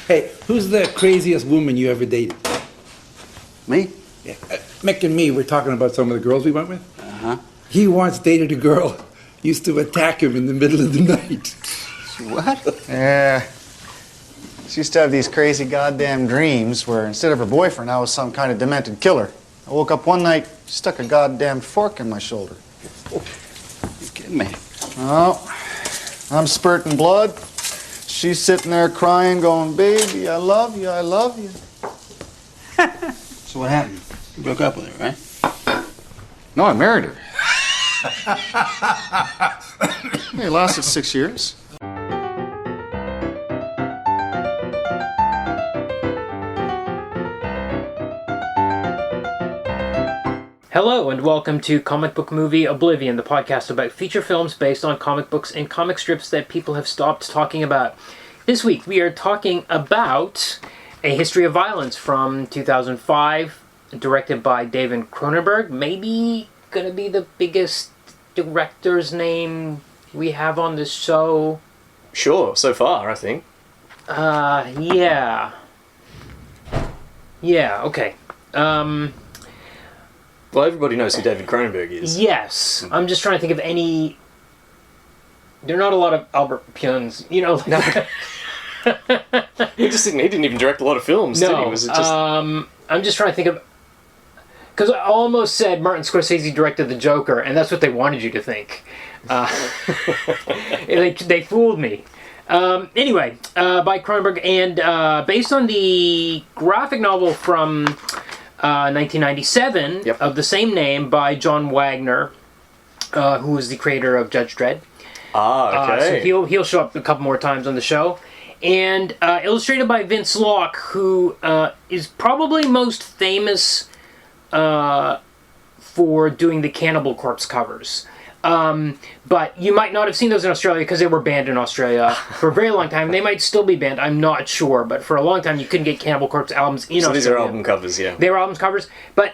Hey, who's the craziest woman you ever dated? Me? Yeah, Mick and me, we're talking about some of the girls we went with. Uh-huh. He once dated a girl, used to attack him in the middle of the night. What? Yeah. She used to have these crazy goddamn dreams where instead of her boyfriend, I was some kind of demented killer. I woke up one night, she stuck a goddamn fork in my shoulder. You kidding me? Oh, I'm spurting blood. She's sitting there crying, going, baby, I love you, I love you. So what happened? You broke up with her, right? No, I married her. It lasted 6 years. Hello and welcome to Comic Book Movie Oblivion, the podcast about feature films based on comic books and comic strips that people have stopped talking about. This week we are talking about A History of Violence from 2005, directed by David Cronenberg. Maybe gonna be the biggest director's name we have on this show. Sure, so far, I think. Yeah. Yeah, okay. Well, everybody knows who David Cronenberg is. Yes. I'm just trying to think of any... There are not a lot of Albert Pyuns, you know. No. He didn't even direct a lot of films, did he? Was it just... I'm just trying to think of... Because I almost said Martin Scorsese directed The Joker, and that's what they wanted you to think. They fooled me. Anyway, by Cronenberg, and based on the graphic novel from 1997 Yep. of the same name by John Wagner, who is the creator of Judge Dredd. okay. So he'll show up a couple more times on the show. And illustrated by Vince Locke, who is probably most famous for doing the Cannibal Corpse covers. But you might not have seen those in Australia because they were banned in Australia for a very long time. They might still be banned, I'm not sure. But for a long time, you couldn't get Cannibal Corpse albums in Australia. So these are album covers, yeah. They were album covers. But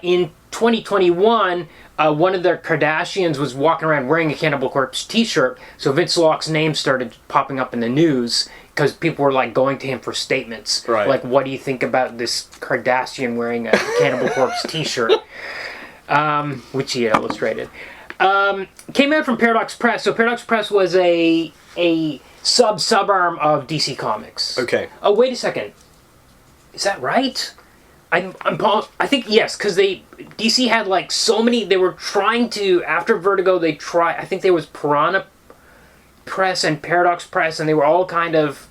in 2021, one of the Kardashians was walking around wearing a Cannibal Corpse t-shirt. So Vince Locke's name started popping up in the news because people were like going to him for statements. Right. Like, what do you think about this Kardashian wearing a Cannibal Corpse t-shirt? Which he had illustrated. Came out from Paradox Press. So Paradox Press was a subarm of DC Comics. Okay. Oh, wait a second. Is that right? I think yes, because DC had like so many. They were trying to, after Vertigo, I think there was Piranha Press and Paradox Press, and they were all kind of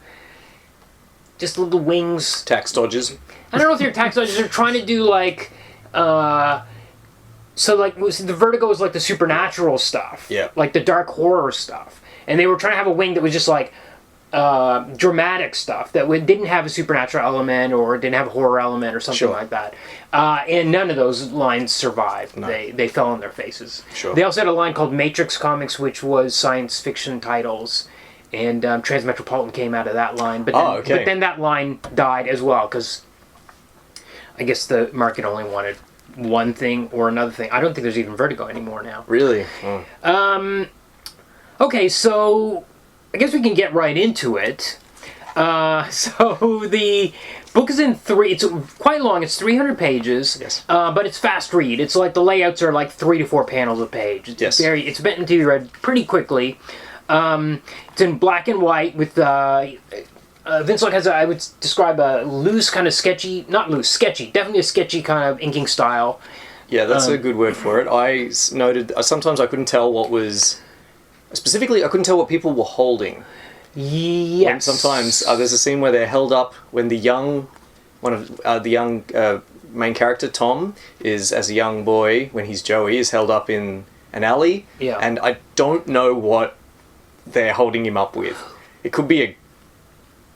just little wings. Tax dodgers. I don't know if they're tax dodgers. They're trying to do like. So, like, the Vertigo was like the supernatural stuff. Yeah. Like the dark horror stuff. And they were trying to have a wing that was just like dramatic stuff that didn't have a supernatural element or didn't have a horror element or something like that. And none of those lines survived. No. They fell on their faces. Sure. They also had a line called Matrix Comics, which was science fiction titles. And Transmetropolitan came out of that line. But then that line died as well because I guess the market only wanted one thing or another thing. I don't think there's even Vertigo anymore now. Really? Oh. Okay, so I guess we can get right into it. So the book is it's quite long. It's 300 pages. Yes. But it's fast read. It's like the layouts are like 3 to 4 panels a page. It's it's meant to be read pretty quickly. It's in black and white with Vince Locke has I would describe a loose kind of sketchy, definitely a sketchy kind of inking style. Yeah, that's a good word for it. I noted, sometimes I couldn't tell what people were holding. Yes. And sometimes there's a scene where they're held up when the young main character, Tom, is, as a young boy, when he's Joey, is held up in an alley. Yeah. And I don't know what they're holding him up with. It could be a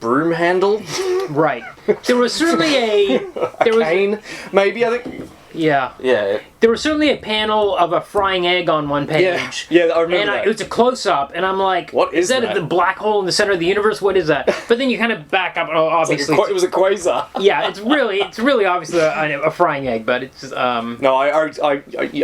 broom handle, right? There was certainly cane, maybe. I think. Yeah. Yeah. There was certainly a panel of a frying egg on one page. Yeah, I remember that. It was a close-up, and I'm like, what is that? The black hole in the center of the universe? What is that? But then you kind of back up. Oh, obviously, it was a quasar. Yeah, it's really obviously a frying egg, but it's No, I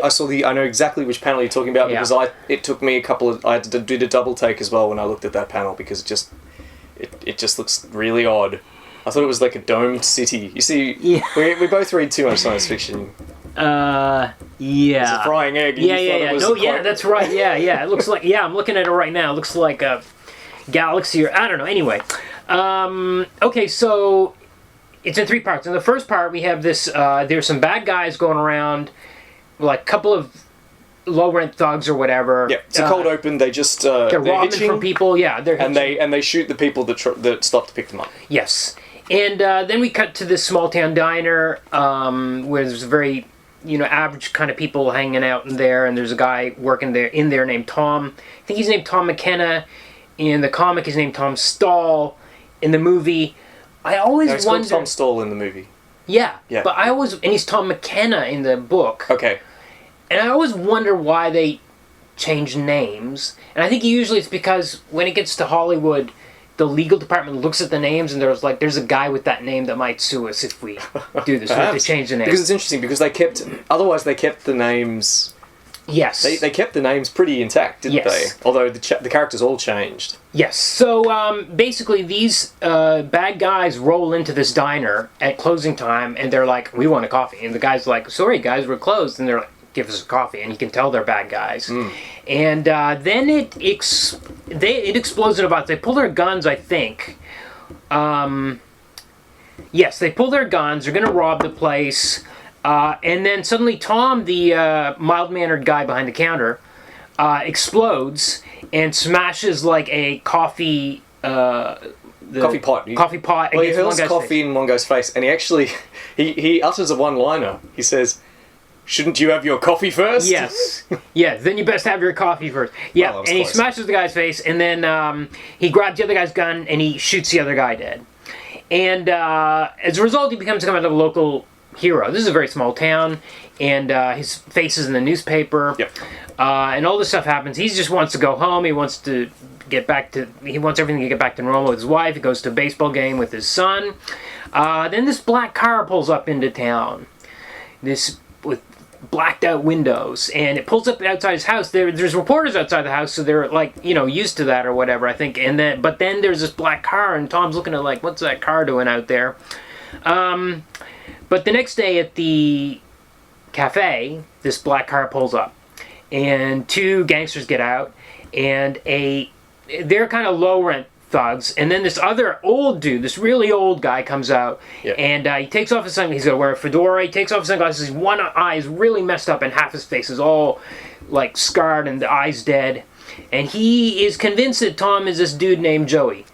saw I know exactly which panel you're talking about because it took me I had to do the double take as well when I looked at that panel because it just looks really odd. I thought it was like a domed city. You see, Yeah. we both read too much science fiction. Yeah. It's a frying egg. And Yeah, you thought yeah, it was no, a yeah, that's right. Yeah. It looks like, I'm looking at it right now. It looks like a galaxy or, I don't know. Anyway. Okay, so it's in 3 parts. In the first part, we have this, there's some bad guys going around, like a couple of low-rent thugs or whatever. Yeah, it's a cold open. They just, they're robbing hitching, from people. Yeah, they're hitching. and they shoot the people that stop to pick them up. Yes. And then we cut to this small-town diner where there's very, average kind of people hanging out in there, and there's a guy working in there named Tom. I think he's named Tom McKenna. In the comic, he's named Tom Stahl. In the movie, I always He's wonder... called Tom Stahl in the movie. Yeah, Yeah. but and he's Tom McKenna in the book. Okay. And I always wonder why they change names. And I think usually it's because when it gets to Hollywood, the legal department looks at the names and there's a guy with that name that might sue us if we do this. We have to change the name. Because it's interesting, because they kept the names... Yes. They kept the names pretty intact, didn't Yes. they? Although the characters all changed. Yes. So basically, these bad guys roll into this diner at closing time, and they're like, "We want a coffee." And the guy's like, "Sorry, guys, we're closed." And they're like, "Give us a coffee." And you can tell they're bad guys. And then it explodes in a box. They pull their guns, I think. Yes, they pull their guns. They're going to rob the place. And then suddenly Tom, the mild-mannered guy behind the counter, explodes and smashes like a coffee... Coffee pot. Coffee pot. Well, he against one hurls guy's coffee face. in one guy's face, and he actually... He utters a one-liner. He says, "Shouldn't you have your coffee first?" Yes. Yeah, then you best have your coffee first. Yeah, Well, and he close. smashes the guy's face, and then he grabs the other guy's gun, and he shoots the other guy dead. And as a result, he becomes kind of a local hero. This is a very small town, and his face is in the newspaper. Yep. And all this stuff happens. He just wants to go home. He wants everything to get back to normal with his wife. He goes to a baseball game with his son. Then this black car pulls up into town. This with blacked out windows, and it pulls up outside his house. There's reporters outside the house, so they're like, used to that or whatever, I think. But then there's this black car, and Tom's looking at like, what's that car doing out there? But the next day at the cafe, this black car pulls up, and 2 gangsters get out, and they're kind of low-rent thugs, and then this other old dude, this really old guy, comes out, and he takes off his sunglasses. He's going to wear a fedora. He takes off his sunglasses. One eye is really messed up, and half his face is all like scarred, and the eye's dead. And he is convinced that Tom is this dude named Joey.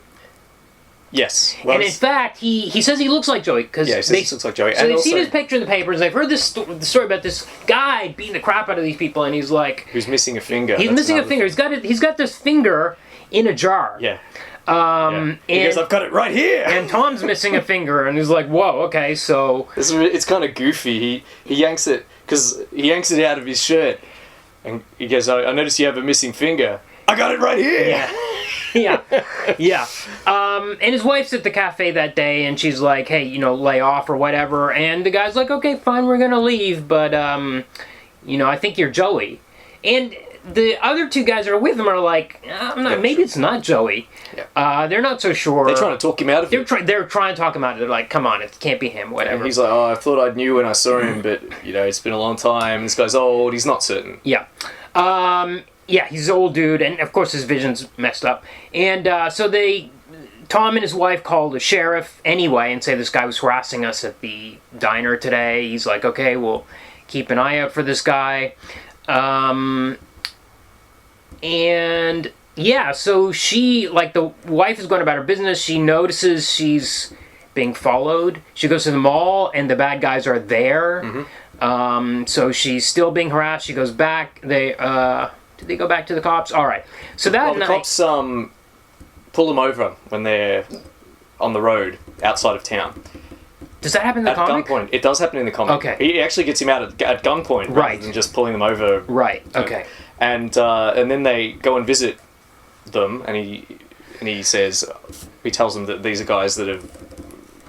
Yes. Well, And in fact, he says he looks like Joey because he says he looks like Joey. So And they've also, seen his picture in the papers. They've heard the story about this guy beating the crap out of these people, and he's like, who's missing a finger. he's That's missing a another finger. thing. He's got this finger in a jar. Yeah. Yeah. He goes, "I've got it right here." And Tom's missing a finger, and he's like, "Whoa, okay, so." It's kind of goofy. He yanks it out of his shirt, and he goes, "I noticed you have a missing finger. I got it right here." Yeah. And his wife's at the cafe that day, and she's like, "Hey, lay off or whatever." And the guy's like, "Okay, fine, we're gonna leave, but I think you're Joey." And the other 2 guys that are with him are like, "I'm not. Maybe it's not Joey." Yeah. They're not so sure. They're trying to talk him out of it. They're trying to talk him out of it. They're like, "Come on, it can't be him." Whatever. And he's like, "Oh, I thought I knew when I saw him, but it's been a long time. This guy's old. He's not certain." Yeah. Yeah, he's an old dude, and of course his vision's messed up. And so Tom and his wife call the sheriff anyway and say this guy was harassing us at the diner today. He's like, "Okay, we'll keep an eye out for this guy." And yeah, so the wife is going about her business. She notices she's being followed. She goes to the mall, and the bad guys are there. Mm-hmm. So she's still being harassed. She goes back. Did they go back to the cops? All right. So that the night, cops pull them over when they're on the road outside of town. does that happen in the At comic? gunpoint. It does happen in the comic. Okay. He actually gets him out at gunpoint rather Right. than just pulling them over. Right. Okay. And then they go and visit them, and he says, he tells them that these are guys that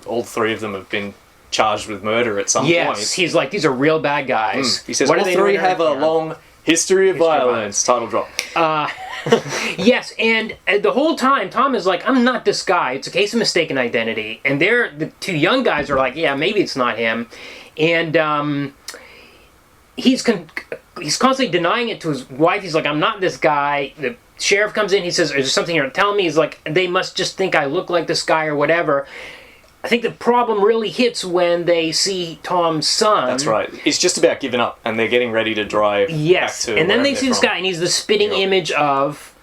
all 3 of them have been charged with murder at some Yes, point. he's like, these are real bad guys. He says, What are all they 3 doing have a right now? long history of violence. Title drop. Yes, and the whole time Tom is like, I'm not this guy. It's a case of mistaken identity. And the two young guys are like, yeah, maybe it's not him. And he's constantly denying it to his wife. He's like, I'm not this guy. The sheriff comes in. He says, there's something you're telling me. He's like, they must just think I look like this guy or whatever. I think the problem really hits when they see Tom's son. That's right. He's just about giving up, and they're getting ready to drive back to and then they wherever see they're this from. guy, and he's the spitting image of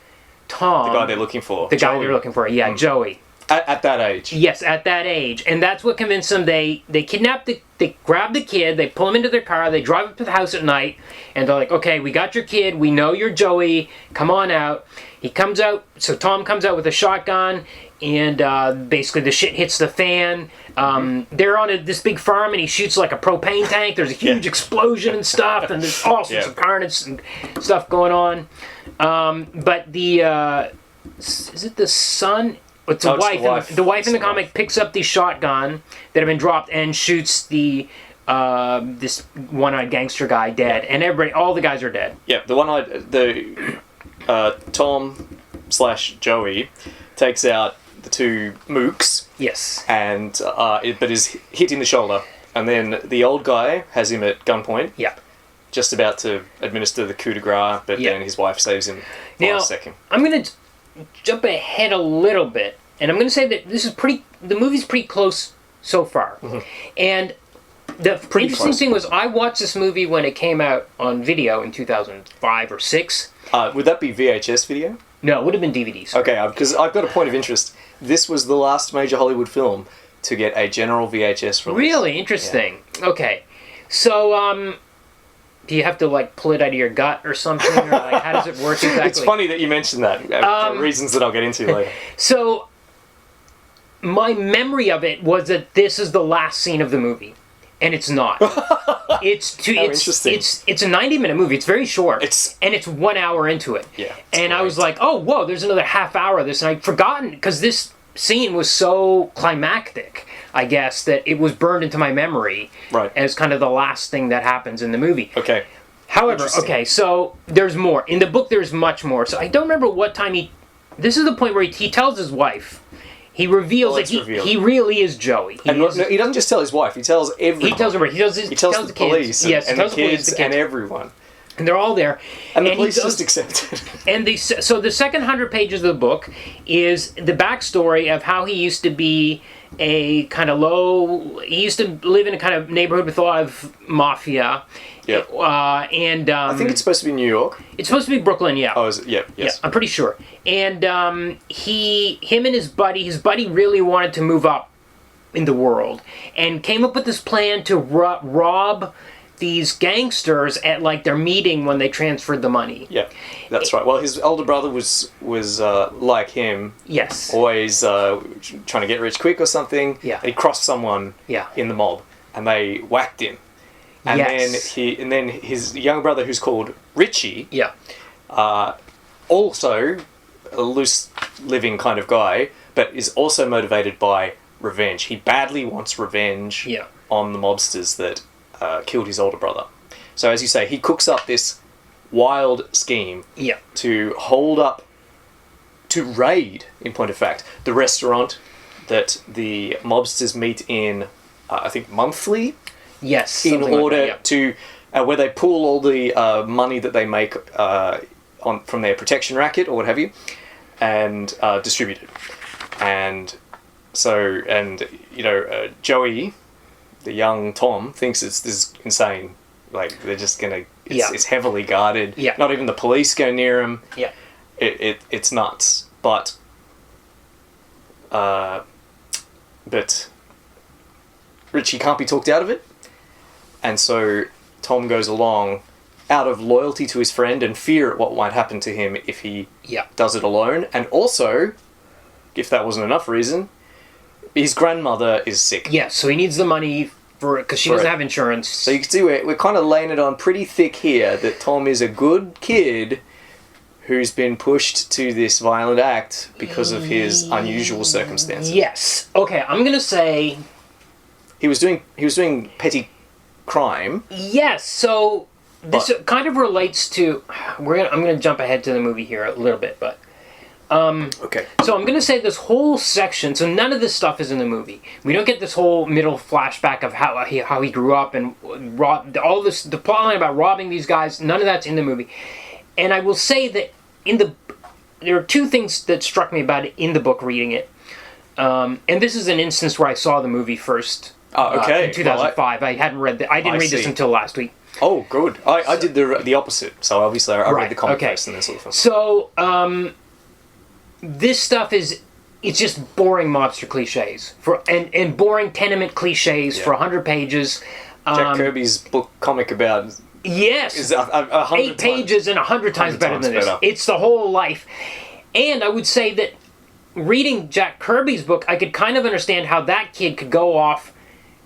Tom. The guy they're looking for. The guy they're looking for, yeah, Joey. At that age. Yes, at that age. And that's what convinced them. They kidnap they grab the kid, they pull him into their car, they drive up to the house at night, and they're like, okay, we got your kid, we know you're Joey, come on out. He comes out, so Tom comes out with a shotgun, and basically the shit hits the fan. They're on this big farm, and he shoots like a propane tank. There's a huge explosion and stuff, and there's all sorts of carnage and stuff going on. But is it the son? It's the wife. The wife in the comic picks up the shotgun that had been dropped and shoots this one-eyed gangster guy dead, and all the guys are dead. Yeah, Tom/Joey takes out the two mooks. Yes. And but is hit in the shoulder, and then the old guy has him at gunpoint. Yeah. Just about to administer the coup de grace, but then his wife saves him for a second. I'm going to jump ahead a little bit, and I'm going to say that the movie's pretty close so far. Mm-hmm. And the interesting thing was, I watched this movie when it came out on video in 2005 or 6. Would that be VHS video? No, it would have been DVDs. Okay, because I've got a point of interest. This was the last major Hollywood film to get a general VHS release. Really? Interesting. Yeah. Okay. So, do you have to, like, pull it out of your gut or something? Or, like, how does it work exactly? It's funny that you mentioned that, for reasons that I'll get into later. So, my memory of it was that this is the last scene of the movie. And it's not. Interesting. It's a 90-minute movie. It's very short. And it's 1 hour into it. Yeah. And I was like, oh, whoa, there's another half hour of this. And I'd forgotten, because this scene was so climactic, I guess, that it was burned into my memory as kind of the last thing that happens in the movie. Okay. However, okay, so there's more. In the book, there's much more. So I don't remember what time this is the point where he tells his wife. He reveals that he really is Joey. He doesn't just tell his wife. He tells everyone. He tells everybody. He tells the police. Kids. And the kids and everyone. And they're all there. And the police just accept it. And so the second 100 pages of the book is the backstory of how he used to be he used to live in a kind of neighborhood with a lot of mafia. Yeah. I think it's supposed to be New York. It's supposed to be Brooklyn, yeah. Oh, is it? Yeah, yes. Yeah, I'm pretty sure. And him and his buddy really wanted to move up in the world and came up with this plan to rob these gangsters at like their meeting when they transferred the money. Yeah, that's right. Well, his older brother was like him. Yes. Always trying to get rich quick or something. Yeah. And he crossed someone in the mob, and they whacked him. And then his young brother, who's called Richie. Yeah. Also a loose living kind of guy, but is also motivated by revenge. He badly wants revenge on the mobsters that killed his older brother. So as you say, he cooks up this wild scheme to raid, in point of fact, the restaurant that the mobsters meet in, I think, monthly? Yes. In order to, where they pool all the money that they make from their protection racket or what have you, and distribute it. And so, Joey, the young Tom, thinks this is insane. Like, they're just gonna, it's heavily guarded. Yeah. Not even the police go near him. Yeah. It's nuts. But Richie can't be talked out of it. And so Tom goes along out of loyalty to his friend and fear at what might happen to him if he does it alone. And also, if that wasn't enough reason, his grandmother is sick. Yeah, so he needs the money because she doesn't have insurance. So you can see we're kind of laying it on pretty thick here that Tom is a good kid who's been pushed to this violent act because of his unusual circumstances. Yes. Okay, I'm going to say he was doing petty crime. Yes, so this kind of relates to. I'm gonna jump ahead to the movie here a little bit, but. Okay. So I'm going to say this whole section, so none of this stuff is in the movie. We don't get this whole middle flashback of how he grew up and all this, the plotline about robbing these guys, none of that's in the movie. And I will say that there are two things that struck me about it in the book reading it. And this is an instance where I saw the movie first. Okay. In 2005. I hadn't read I didn't read this until last week. Oh, good. I did the opposite. So obviously I read the comic first and then saw the film. So, this stuff it's just boring mobster cliches and boring tenement cliches for 100 pages. Jack Kirby's comic about is 100 8 pages and 100 times better than this. It's the whole life. And I would say that reading Jack Kirby's book, I could kind of understand how that kid could go off.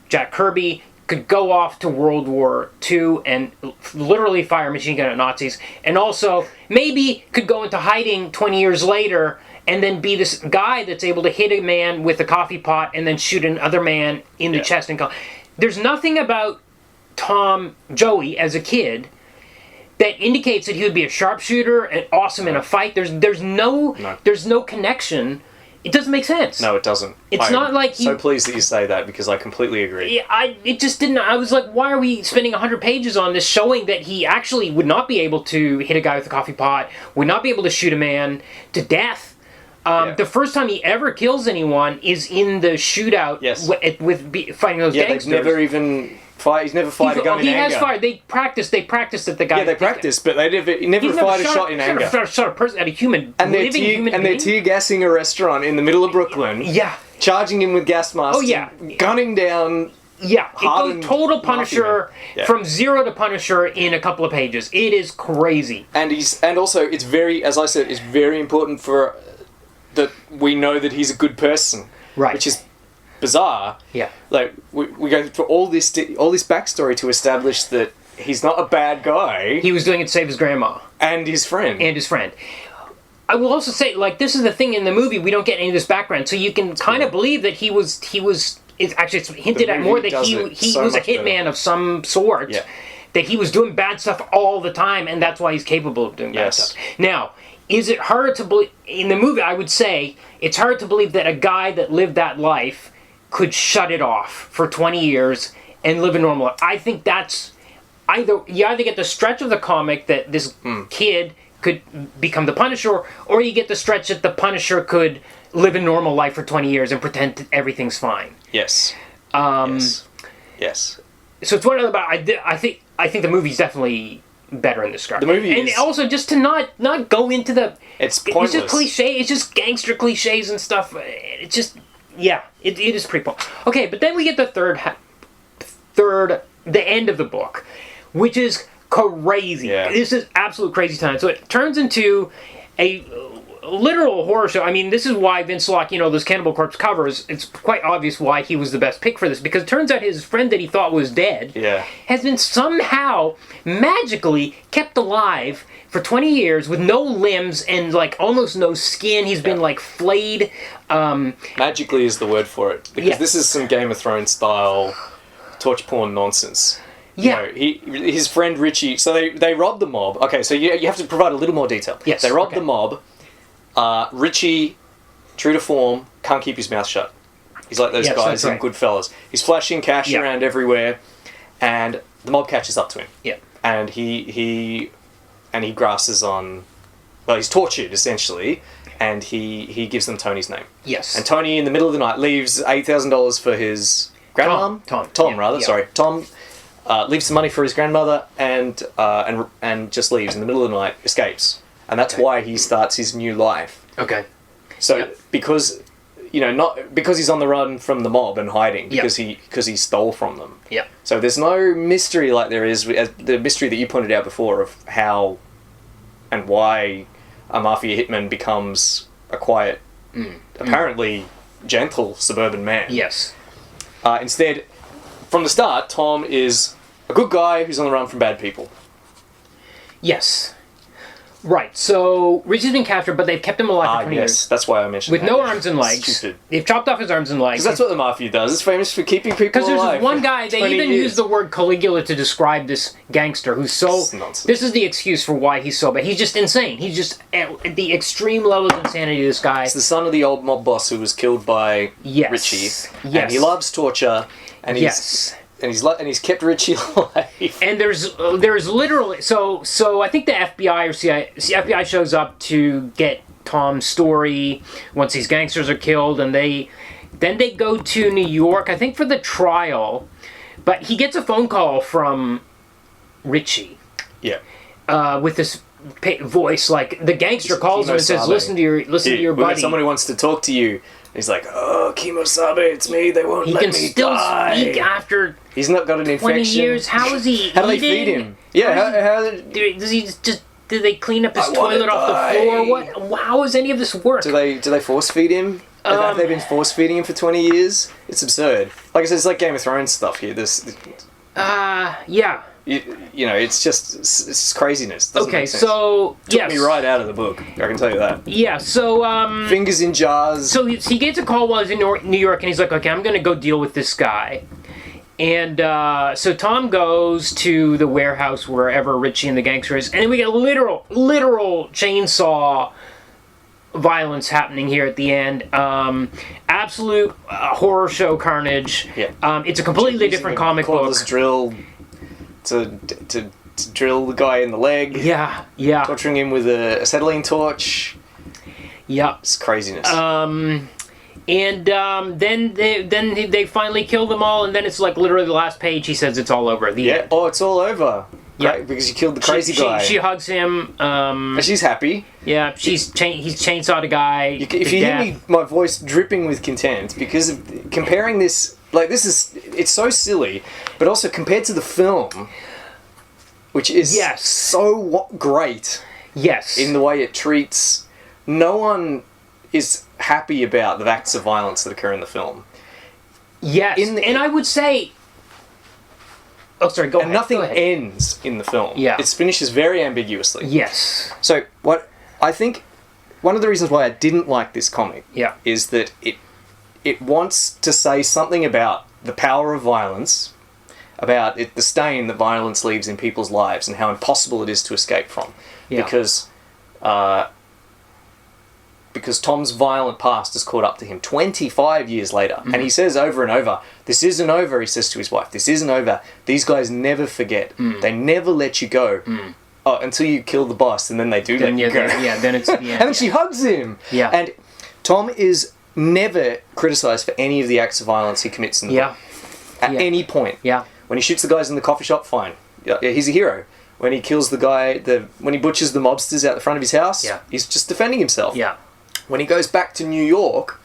Jack Kirby could go off to World War II and literally fire a machine gun at Nazis, and also maybe could go into hiding 20 years later and then be this guy that's able to hit a man with a coffee pot and then shoot another man in the chest. There's nothing about Joey as a kid that indicates that he would be a sharpshooter and awesome in a fight. There's no connection. It doesn't make sense. No, it doesn't. It's not like so pleased that you say that because I completely agree. It just didn't. I was like, why are we spending 100 pages on this showing that he actually would not be able to hit a guy with a coffee pot, would not be able to shoot a man to death. The first time he ever kills anyone is in the shootout with fighting those gangsters. They've never even he's never fired a gun in anger. He has fired. They practiced at the guy. Yeah, they practiced, but he never fired a shot in anger. Shot a person at a human, they're tear gassing a restaurant in the middle of Brooklyn. Yeah. Charging him with gas masks. Oh yeah. Gunning down. Yeah, it goes total Punisher from 0 to Punisher in a couple of pages. It is crazy. And also it's very, as I said, it's very important for that we know that he's a good person. Right. Which is bizarre. Yeah. Like we go through all this backstory to establish that he's not a bad guy. He was doing it to save his grandma and his friend. I will also say, like, this is the thing in the movie, we don't get any of this background, so you can kind of believe that he was. It's hinted at more that he was a hitman of some sort. Yeah. That he was doing bad stuff all the time, and that's why he's capable of doing bad stuff. Now, is it hard to believe in the movie? I would say it's hard to believe that a guy that lived that life could shut it off for 20 years and live a normal life. I think that's you either get the stretch of the comic that this kid could become the Punisher, or you get the stretch that the Punisher could live a normal life for 20 years and pretend that everything's fine. Yes. Yes. So it's one of the. I think the movie's definitely better in this regard. The movie and also just to not go into the. It's pointless. It's just cliche. It's just gangster cliches and stuff. It's just it is pretty pointless. Okay, but then we get the the end of the book, which is crazy. Yeah. This is absolute crazy time. So it turns into a literal horror show. I mean, this is why Vince Locke, those Cannibal Corpse covers, it's quite obvious why he was the best pick for this, because it turns out his friend that he thought was dead has been somehow magically kept alive for 20 years with no limbs and like almost no skin. He's been like flayed. Magically is the word for it, because this is some Game of Thrones style torture porn nonsense. Yeah. His friend Richie, so they robbed the mob. Okay, so you have to provide a little more detail. Yes. They robbed the mob. Richie, true to form, can't keep his mouth shut. He's like those guys in Goodfellas. He's flashing cash around everywhere, and the mob catches up to him. Yeah. And he grasses on. Well, he's tortured essentially, and he gives them Tony's name. Yes. And Tony, in the middle of the night, leaves $8,000 for his grandmom. Tom leaves some money for his grandmother, and just leaves in the middle of the night, escapes. And that's why he starts his new life. Okay. So because not because he's on the run from the mob and hiding, because he stole from them. Yeah. So there's no mystery like there is the mystery that you pointed out before of how and why a mafia hitman becomes a quiet, apparently gentle suburban man. Yes. Instead, from the start, Tom is a good guy who's on the run from bad people. Yes. Right. So Richie's been captured, but they've kept him alive for 20 years. That's why I mentioned With that. no arms and legs. Stupid. They've chopped off his arms and legs. Because that's what the mafia does. It's famous for keeping people Because alive. there's one guy, they 20 even years. use the word Caligula to describe this gangster who's so... It's nonsense. This is the excuse for why he's so bad. He's just insane. He's just at the extreme level of insanity, this guy. It's the son of the old mob boss who was killed by Yes. Richie. Yes. And he loves torture. And Yes. he's kept Richie alive. And there's literally so I think the FBI or FBI shows up to get Tom's story once these gangsters are killed, and they go to New York, I think, for the trial. But he gets a phone call from Richie. Yeah. With this voice, like the gangster calls him and says, "Listen to your We've got buddy." someone who wants to talk to you. He's like, "Oh, Kimosabe, it's me. They won't He let can me still die." speak after He's not got an 20 infection. years. How is he? How do they feed eating? him? Yeah, how Does he just? Did they clean up his I wanna toilet off the die. floor? What? How does any of this work? do they force feed him? Have they been force feeding him for 20 years? It's absurd. Like I said, it's like Game of Thrones stuff here. Yeah. You know, it's just craziness. Doesn't Okay, make sense. so Took me right out of the book. I can tell you that. Yeah, so Fingers in jars. so he gets a call while he's in New York, and he's like, "Okay, I'm gonna go deal with this guy." And so Tom goes to the warehouse wherever Richie and the gangster is, and then we get literal chainsaw violence happening here at the end. Absolute horror show carnage. Yeah. It's a completely Using different a comic book. cordless drill to drill the guy in the leg. Yeah. Torturing him with a acetylene torch. Yeah. It's craziness. And then they finally kill them all, and then it's like literally the last page. He says it's all over. The yeah. end. Oh, it's all over. Yeah. Right, because you killed the crazy guy. She hugs him. And she's happy. Yeah, he's chainsawed a guy. If you hear me, my voice dripping with content, because of comparing this, like it's so silly, but also compared to the film, which is so great. Yes. In the way it treats, no one is happy about the acts of violence that occur in the film. Yes. And I would say. Oh, sorry. Go ahead. Nothing Go ahead. ends in the film. Yeah. It finishes very ambiguously. Yes. So what I think one of the reasons why I didn't like this comic is that it wants to say something about the power of violence, about the stain that violence leaves in people's lives, and how impossible it is to escape from. Yeah. Because Tom's violent past has caught up to him 25 years later. And he says over and over, "This isn't over," he says to his wife. "This isn't over. These guys never forget. They never let you go. Oh, until you kill the boss, and then they do let you go." Then it's the end. And then she hugs him. Yeah. And Tom is never criticised for any of the acts of violence he commits in the book. At any point. Yeah. When he shoots the guys in the coffee shop, fine. Yeah, he's a hero. When he kills the guy, when he butchers the mobsters out the front of his house, he's just defending himself. Yeah. When he goes back to New York,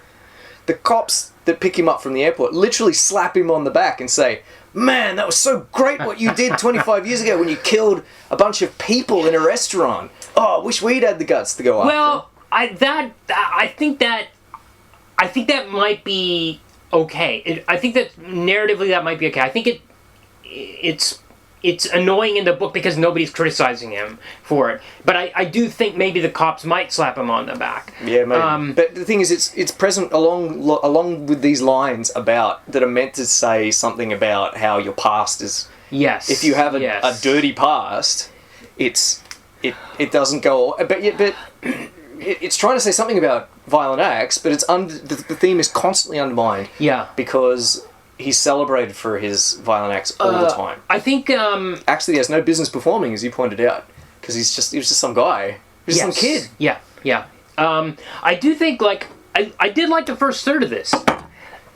the cops that pick him up from the airport literally slap him on the back and say, "Man, that was so great what you did 25 years ago when you killed a bunch of people in a restaurant. Oh, I wish we'd had the guts to go after." Well, I think that might be okay. I think that narratively that might be okay. I think it's annoying in the book because nobody's criticizing him for it. But I do think maybe the cops might slap him on the back. Yeah, maybe. But the thing is, it's present along with these lines that are meant to say something about how your past is. Yes. If you have a dirty past, it doesn't go. But it's trying to say something about violent acts, but the theme is constantly undermined. Yeah. Because he's celebrated for his violent acts all the time. I think Actually, he has no business performing, as you pointed out, because he was just some guy. He was just some kid. Yeah. I do think, like, I did like the first third of this.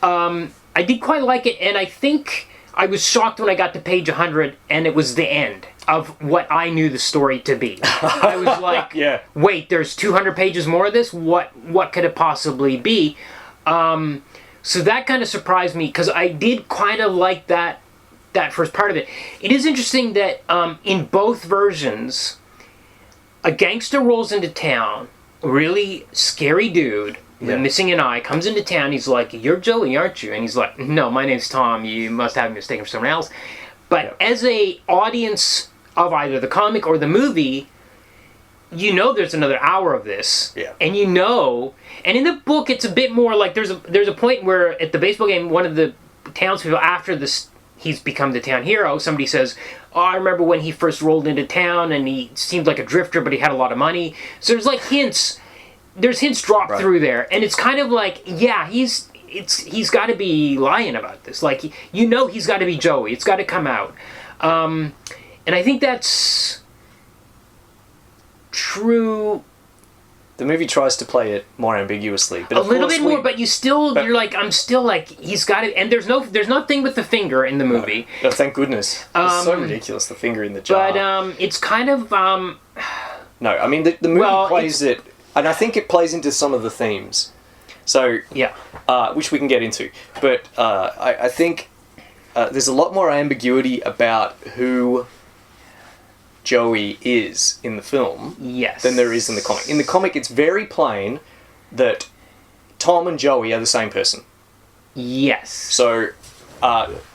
I did quite like it, and I think I was shocked when I got to page 100, and it was the end of what I knew the story to be. I was like, wait, there's 200 pages more of this? What could it possibly be? So that kind of surprised me, because I did kind of like that first part of it. It is interesting that in both versions, a gangster rolls into town, a really scary dude, missing an eye, comes into town, he's like, "You're Joey, aren't you?" And he's like, "No, my name's Tom, you must have me mistaken for someone else." But as a audience of either the comic or the movie, you know there's another hour of this. Yeah. And you know, and in the book it's a bit more like there's a point where at the baseball game, one of the townspeople, after this, he's become the town hero, somebody says, oh, I remember when he first rolled into town and he seemed like a drifter, but he had a lot of money. So there's like hints, dropped through there, and it's kind of like, yeah, he's got to be lying about this. Like, you know, he's got to be Joey. It's got to come out. And I think that's true. The movie tries to play it more ambiguously, but a little bit more, but you're like, I'm still like, he's got it. And there's nothing with the finger in the movie. No, thank goodness. It's so ridiculous, the finger in the jar. But it's kind of no, I mean the movie plays it, and I think it plays into some of the themes. So yeah, which we can get into. But I think there's a lot more ambiguity about who Joey is in the film than there is in the comic. In the comic, it's very plain that Tom and Joey are the same person. Yes. So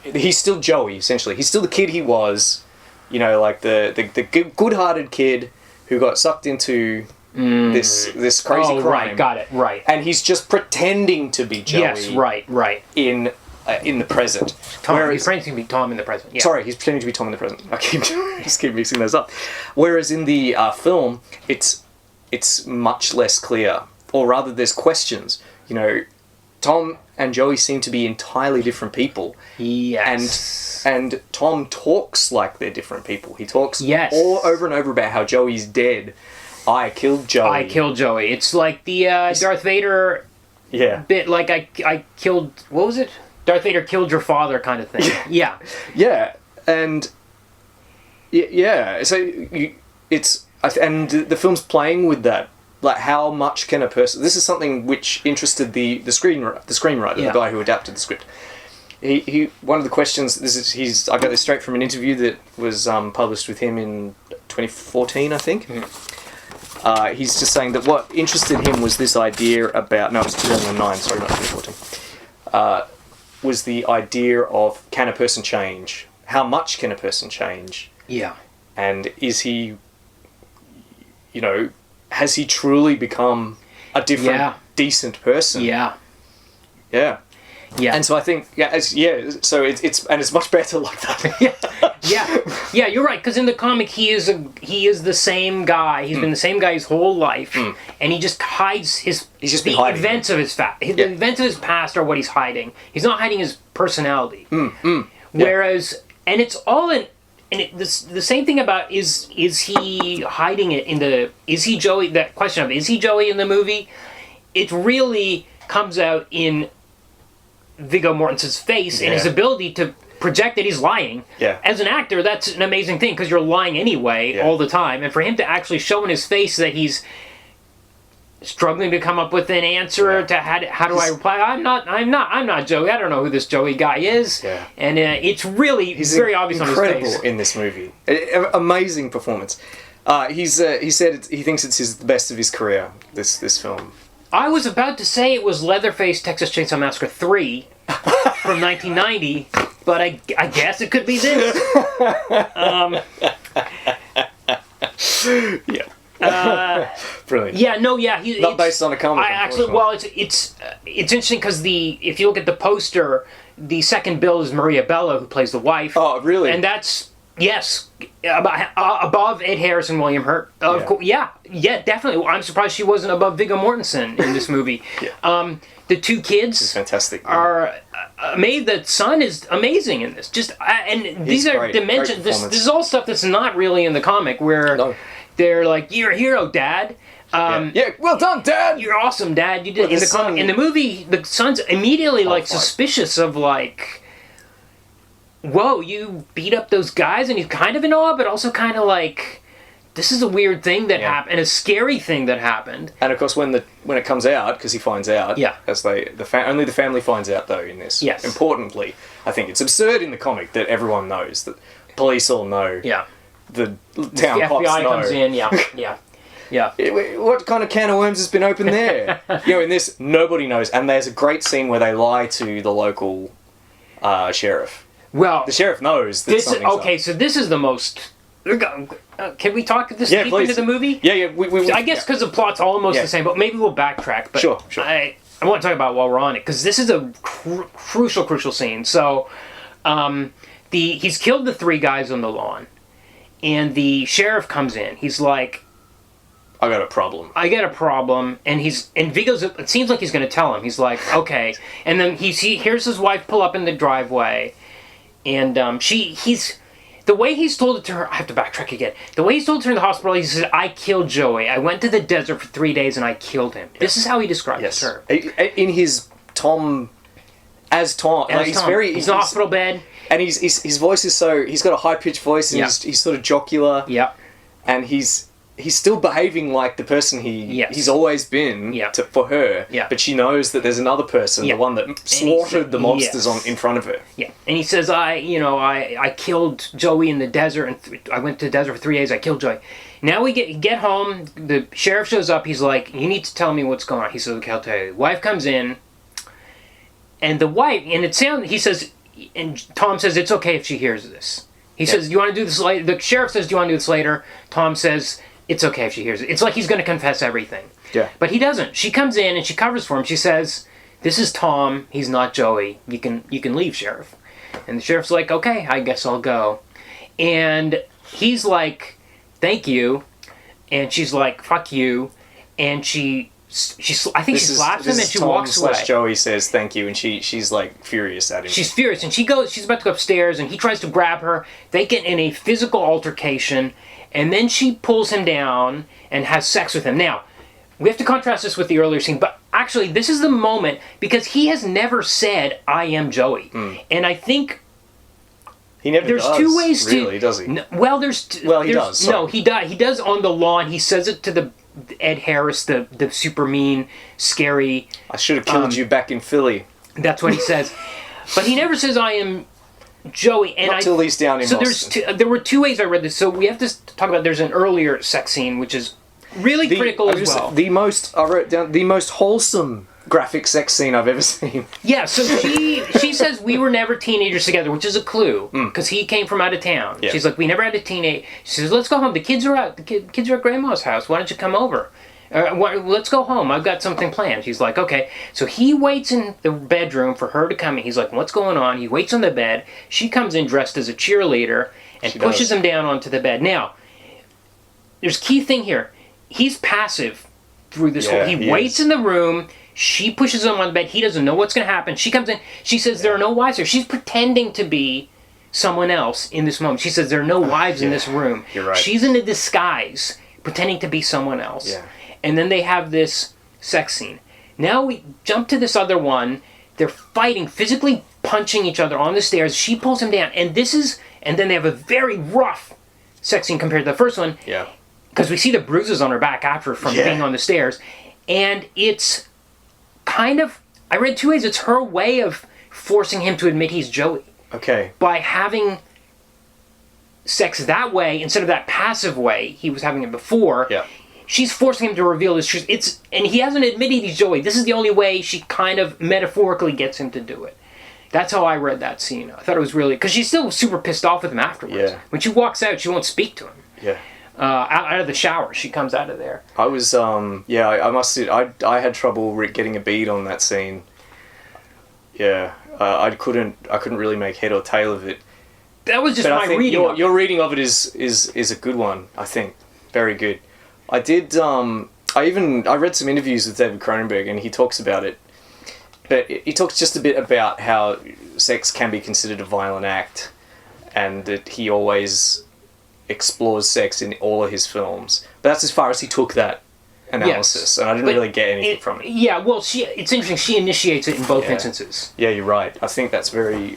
he's still Joey, essentially. He's still the kid he was, you know, like the good-hearted kid who got sucked into this crazy crime. Right, got it, right. And he's just pretending to be Joey. Yes, right. In the present. He's pretending to be Tom in the present. Yeah. Sorry, he's pretending to be Tom in the present. I just keep mixing those up. Whereas in the film, it's much less clear, or rather, there's questions. You know, Tom and Joey seem to be entirely different people. Yes. And Tom talks like they're different people. He talks all over and over about how Joey's dead. I killed Joey. It's like the Darth Vader bit, like I killed, what was it? Darth Vader killed your father kind of thing. Yeah. Yeah, and so and the film's playing with that. Like, how much can a person... This is something which interested the screenwriter, the guy who adapted the script. He one of the questions... I got this straight from an interview that was published with him in 2014, I think. Mm-hmm. He's just saying that what interested him was this idea about... No, it was 2009, sorry, not 2014. Was the idea of, can a person change? How much can a person change? Yeah. And is he, you know, has he truly become a different, decent person? Yeah. Yeah. Yeah. And so I think, so it's much better like that. Yeah, you're right. Because in the comic, he is the same guy. He's been the same guy his whole life, and he just hides the events of his the events of his past are what he's hiding. He's not hiding his personality. Whereas, and it's all in. And the same thing about is he hiding it in the... Is he Joey? That question of, is he Joey in the movie? It really comes out in Viggo Mortensen's face and his ability to project that he's lying. Yeah. As an actor, that's an amazing thing because you're lying anyway all the time. And for him to actually show in his face that he's struggling to come up with an answer to how do I reply? I'm not Joey. I don't know who this Joey guy is. Yeah. And it's really very obvious on his face. Incredible in this movie. Amazing performance. He said he thinks it's the best of his career. This film. I was about to say it was Leatherface Texas Chainsaw Massacre 3 from 1990, but I guess it could be this. Brilliant. Yeah, no, not based on a comic. It's interesting because if you look at the poster, the second bill is Maria Bello, who plays the wife. Oh, really? And that's above Ed Harris and William Hurt. Of course, definitely. I'm surprised she wasn't above Viggo Mortensen in this movie. The two kids is fantastic. Are amazed. The son is amazing in this. These are dimensions. This is all stuff that's not really in the comic. Where they're like, "You're a hero, Dad." Well done, Dad. You're awesome, Dad. You did in the comic. In the movie, the son's immediately suspicious of like, whoa, you beat up those guys, and he's kind of in awe, but also kind of like, this is a weird thing that happened, and a scary thing that happened. And of course, when it comes out, because he finds out, as only the family finds out though in this. Yes. Importantly, I think it's absurd in the comic that everyone knows, that police all know. Yeah. The town cops know. FBI comes in. Yeah. What kind of can of worms has been opened there? In this, nobody knows, and there's a great scene where they lie to the local sheriff. Well, the sheriff knows that something's up. So this is the most Can we talk this Yeah, deep please. into the movie? Yeah. I guess because the plot's almost Yeah. the same, but maybe we'll backtrack. But Sure. I want to talk about it while we're on it, because this is a crucial scene. So, he's killed the 3 guys on the lawn, and the sheriff comes in. He's like, I got a problem. and Viggo's. It seems like he's going to tell him. He's like, okay, and then he hears his wife pull up in the driveway, and he's. The way he's told it to her, I have to backtrack again. The way he's told it to her in the hospital, he says, I killed Joey. I went to the desert for 3 days and I killed him. This is how he describes it to her. In his Tom, as Tom. He's in a hospital bed. And his voice is so, he's got a high-pitched voice, and he's sort of jocular. Yeah. And he's still behaving like the person he's always been for her. Yeah. But she knows that there's another person, the one that slaughtered the monsters in front of her. Yeah. And he says, I killed Joey in the desert, and I went to the desert for 3 days, I killed Joey. Now we get home, the sheriff shows up, he's like, you need to tell me what's going on. He says, okay, I'll tell you. The wife comes in, and the wife, he says, and Tom says, it's okay if she hears this. He says, do you want to do this later? The sheriff says, do you want to do this later? Tom says, it's okay if she hears it. It's like he's going to confess everything. Yeah. But he doesn't. She comes in and she covers for him. She says, this is Tom. He's not Joey. You can leave, Sheriff. And the sheriff's like, okay, I guess I'll go. And he's like, thank you. And she's like, fuck you. And I think she slaps him and she walks away. Joey says thank you, and she's like furious at him. She's furious, and she's about to go upstairs, and he tries to grab her. They get in a physical altercation, and then she pulls him down and has sex with him. Now, we have to contrast this with the earlier scene, but actually this is the moment, because he has never said, I am Joey. And I think he never there's does, 2 ways to... Really, does he? He does. Sorry. No, he does on the lawn. He says it to the Ed Harris, the super mean, scary... I should have killed you back in Philly. That's what he says. But he never says, I am Joey. And Not till he's down in Boston. There were 2 ways I read this. So we have to talk about, there's an earlier sex scene, which is really critical as well. I wrote down the most wholesome graphic sex scene I've ever seen. Yeah, so she says we were never teenagers together, which is a clue, because he came from out of town. Yeah. She's like, we never had a teenage... She says, let's go home. The kids are out. The kids are at Grandma's house. Why don't you come over? Let's go home. I've got something planned. She's like, okay. So he waits in the bedroom for her to come in. He's like, what's going on? He waits on the bed. She comes in dressed as a cheerleader and pushes him down onto the bed. Now, there's a key thing here. He's passive through this whole... He waits in the room. She pushes him on the bed. He doesn't know what's going to happen. She comes in. She says there are no wives here. She's pretending to be someone else in this moment. She says there are no wives in this room. You're right. She's in a disguise, pretending to be someone else. Yeah. And then they have this sex scene. Now we jump to this other one. They're fighting, physically punching each other on the stairs. She pulls him down. And then they have a very rough sex scene compared to the first one. Yeah. Because we see the bruises on her back after from being on the stairs. And it's kind of, I read 2 ways. It's her way of forcing him to admit he's Joey. Okay. By having sex that way instead of that passive way he was having it before. Yeah. She's forcing him to reveal his truth. And he hasn't admitted he's Joey. This is the only way she kind of metaphorically gets him to do it. That's how I read that scene. I thought it was really... Because she's still super pissed off with him afterwards. Yeah. When she walks out, she won't speak to him. Yeah. Out of the shower, she comes out of there. I was, I must say, I had trouble getting a bead on that scene. Yeah. I couldn't really make head or tail of it. That was just my reading. Your reading of it is a good one, I think. Very good. I did, I read some interviews with David Cronenberg, and he talks about it. But he talks just a bit about how sex can be considered a violent act, and that he always explores sex in all of his films. But that's as far as he took that analysis, and I didn't really get anything from it. Yeah, well, it's interesting. She initiates it in both instances. Yeah, you're right. I think that's very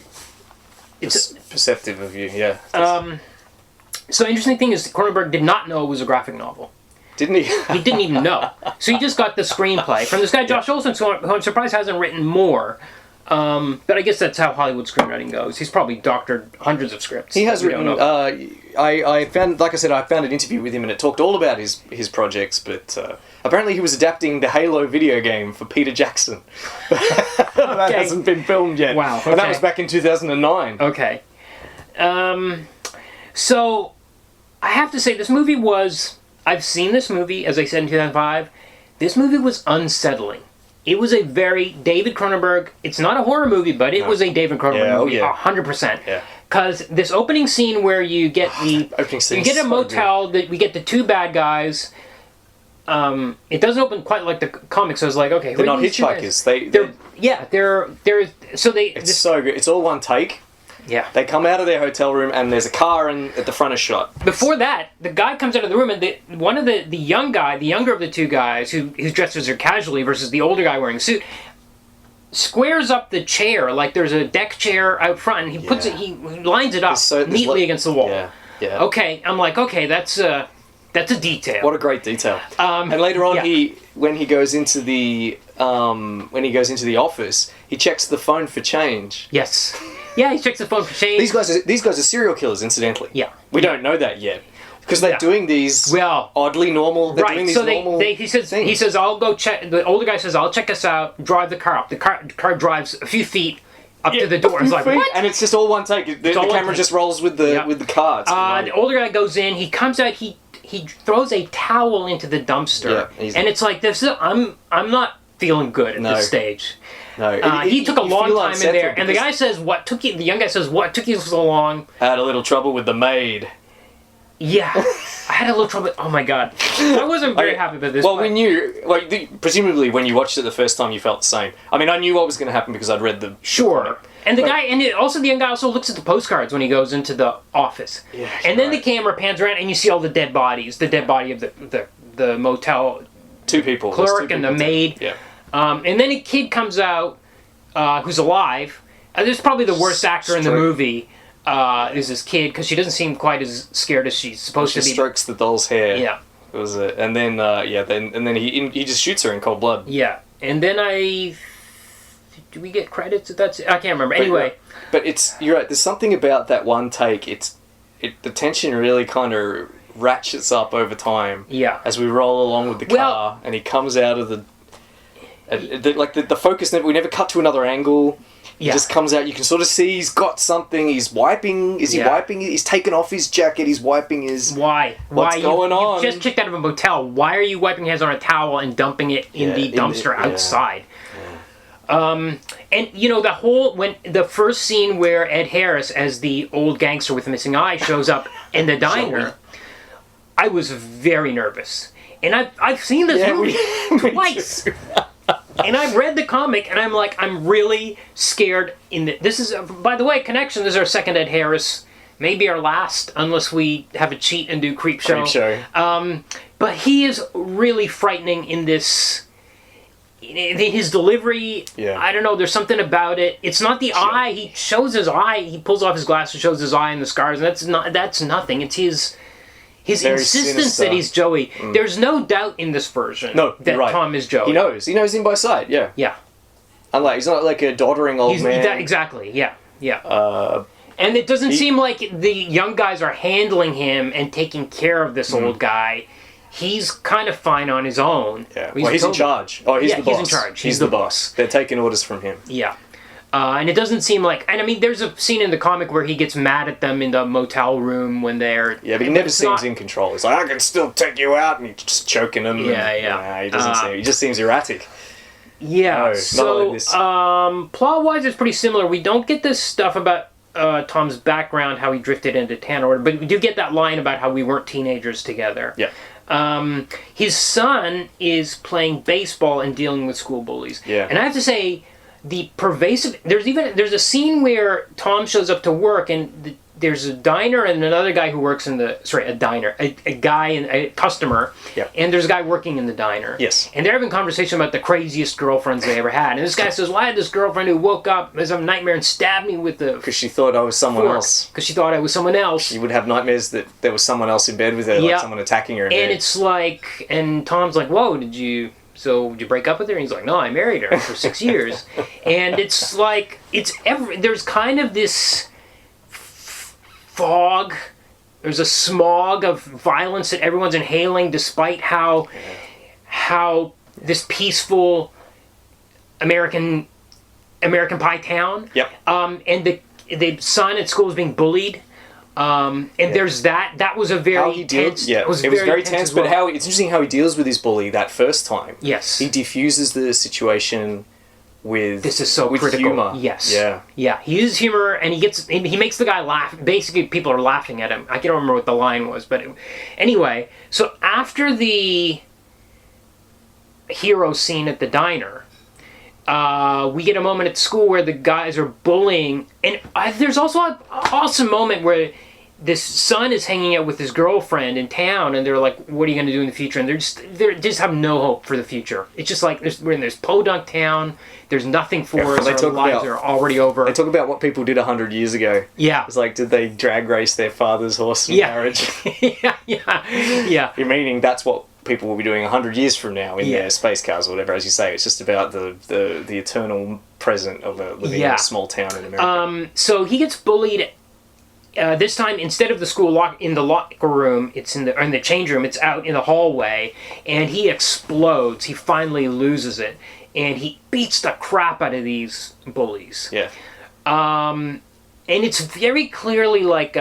perceptive of you, yeah. So interesting thing is, Cronenberg did not know it was a graphic novel. Didn't he? He didn't even know. So he just got the screenplay from this guy, Josh Olson, who I'm surprised hasn't written more. But I guess that's how Hollywood screenwriting goes. He's probably doctored hundreds of scripts. He has written... I found, like I said, I found an interview with him, and it talked all about his projects, but apparently he was adapting the Halo video game for Peter Jackson. That hasn't been filmed yet. Wow. Okay. And that was back in 2009. Okay. So I have to say, this movie was... I've seen this movie, as I said, in 2005. This movie was unsettling. It was a very David Cronenberg... It's not a horror movie, but it was a David Cronenberg movie, 100%. Yeah. Because this opening scene where you get opening scene you get a so motel, that we get the two bad guys. It doesn't open quite like the comics, so I was like, okay, they're not hitchhikers. It's so good. It's all one take. Yeah. They come out of their hotel room and there's a car at the front of shot. Before that, the guy comes out of the room and one of the young guy, the younger of the two guys, who's dressed as her casually versus the older guy wearing a suit, squares up the chair like there's a deck chair out front, and he lines it up neatly against the wall. Yeah. Yeah. Okay, I'm like, okay, that's a detail. What a great detail. And later on, when he goes into the office, he checks the phone for change. Yes. Yeah, he checks the phone for change. These guys are serial killers, incidentally. Yeah. We don't know that yet. Because they're doing these oddly normal... They're doing these normal he says, I'll go check... The older guy says, I'll check us out, drive the car up. The car drives a few feet up to the door. It's like, what? And it's just all one take. The camera just rolls with the car. The older guy goes in, he comes out, he throws a towel into the dumpster. Yeah, and it's like, I'm not feeling good at this stage. No, he took a long time in there, and the guy says, the young guy says, what took you so long? I had a little trouble with the maid. Yeah, I had a little trouble. Oh my god, I wasn't very happy about this. Well, we knew. Presumably, when you watched it the first time, you felt the same. I mean, I knew what was going to happen because I'd read the comic. And the young guy also looks at the postcards when he goes into the office. Yeah, and then the camera pans around, and you see all the dead bodies. The dead body of the motel. Two people. Clerk and the maid. Yeah. And then a kid comes out who's alive. This is probably the worst actor in the movie. Is this kid, because she doesn't seem quite as scared as she's supposed to be. She strokes the doll's hair. Yeah. Was it? And then then he just shoots her in cold blood. Yeah. And then do we get credits? I can't remember. Anyway. But you're right. There's something about that one take. The tension really kind of ratchets up over time. Yeah. As we roll along with the car, and he comes out of the focus. We never cut to another angle. He just comes out. You can sort of see he's got something. He's wiping. Is he wiping? He's taken off his jacket. He's wiping his... Why? What's going on? You just checked out of a motel. Why are you wiping your hands on a towel and dumping it in the dumpster outside? Yeah. And, when the first scene where Ed Harris, as the old gangster with the missing eye, shows up in the diner, I was very nervous. And I've seen this movie twice. And I've read the comic, and I'm like, I'm really scared. This is, by the way, Connection. This is our second Ed Harris, maybe our last, unless we have a cheat and do Creep Show. But he is really frightening in this. His delivery, I don't know. There's something about it. It's not the eye. He shows his eye. He pulls off his glasses, shows his eye and the scars, and that's nothing. It's his insistence sinister. That he's Joey. There's no doubt in this version that Tom is Joey. He knows him by sight. Yeah. Unlike, he's not like a doddering old man. Exactly. Yeah. And it doesn't seem like the young guys are handling him and taking care of this old guy. He's kind of fine on his own. Yeah. He's in charge. Oh, he's the boss. He's in charge. He's the boss. They're taking orders from him. Yeah. And it doesn't seem like... And I mean, there's a scene in the comic where he gets mad at them in the motel room when they're... Yeah, but he never seems in control. He's like, I can still take you out, and he's just choking them. Yeah. He doesn't seem... He just seems erratic. Yeah, plot-wise, it's pretty similar. We don't get this stuff about Tom's background, how he drifted into Tanner, but we do get that line about how we weren't teenagers together. Yeah. His son is playing baseball and dealing with school bullies. Yeah. And I have to say... The pervasive... There's a scene where Tom shows up to work, and there's a diner and another guy who works in the... Sorry, a diner. A guy, and a customer. Yep. And there's a guy working in the diner. Yes. And they're having a conversation about the craziest girlfriends they ever had. And this guy says, well, I had this girlfriend who woke up as a nightmare and stabbed me with the... Because she thought I was someone else. Because she thought I was someone else. She would have nightmares that there was someone else in bed with her, like someone attacking her in bed. And it's like... And Tom's like, whoa, did you break up with her? And he's like, no, I married her for 6 years. And it's like, there's kind of this fog, there's a smog of violence that everyone's inhaling, despite how this peaceful American Pie town. Yep. And the son at school is being bullied. And there's that was a very How he deals, tense. yeah, it was very tense. as well. But it's interesting how he deals with his bully that first time. Yes. He diffuses the situation with This is so with critical. humor. Yes. Yeah. He uses humor, and he makes the guy laugh. Basically, people are laughing at him. I can't remember what the line was, but anyway. So after the hero scene at the diner, we get a moment at school where the guys are bullying, and there's also an awesome moment where this son is hanging out with his girlfriend in town, and they're like, "What are you going to do in the future?" And they just have no hope for the future. It's just like we're in this podunk town. There's nothing for us. Our lives are already over. They talk about what people did 100 years ago. Yeah. It's like, did they drag race their father's horse in marriage? yeah. You're meaning that's what people will be doing 100 years from now in their space cars or whatever, as you say. It's just about the eternal present of living in a small town in America. So he gets bullied. This time, instead of the school in the locker room, it's in the change room. It's out in the hallway, and he explodes. He finally loses it, and he beats the crap out of these bullies. Yeah. And it's very clearly like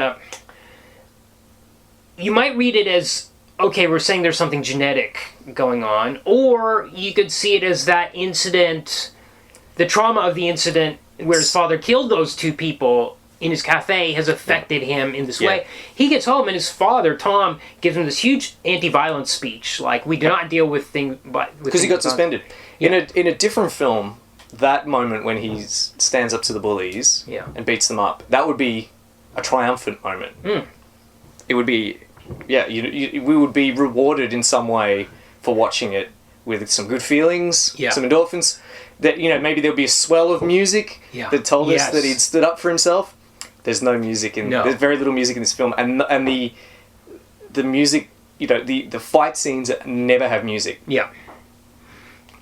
you might read it as, okay, we're saying there's something genetic going on, or you could see it as that incident, the trauma of the incident where his father killed those two people in his cafe has affected him in this way. He gets home and his father, Tom, gives him this huge anti-violence speech, like, we do not deal with things... Because he got suspended. In a different film, that moment when he stands up to the bullies and beats them up, that would be a triumphant moment. It would be... we would be rewarded in some way for watching it with some good feelings, some endorphins. That, maybe there would be a swell of music that told us that he'd stood up for himself. There's no music there's very little music in this film, and the music, the fight scenes never have music. Yeah.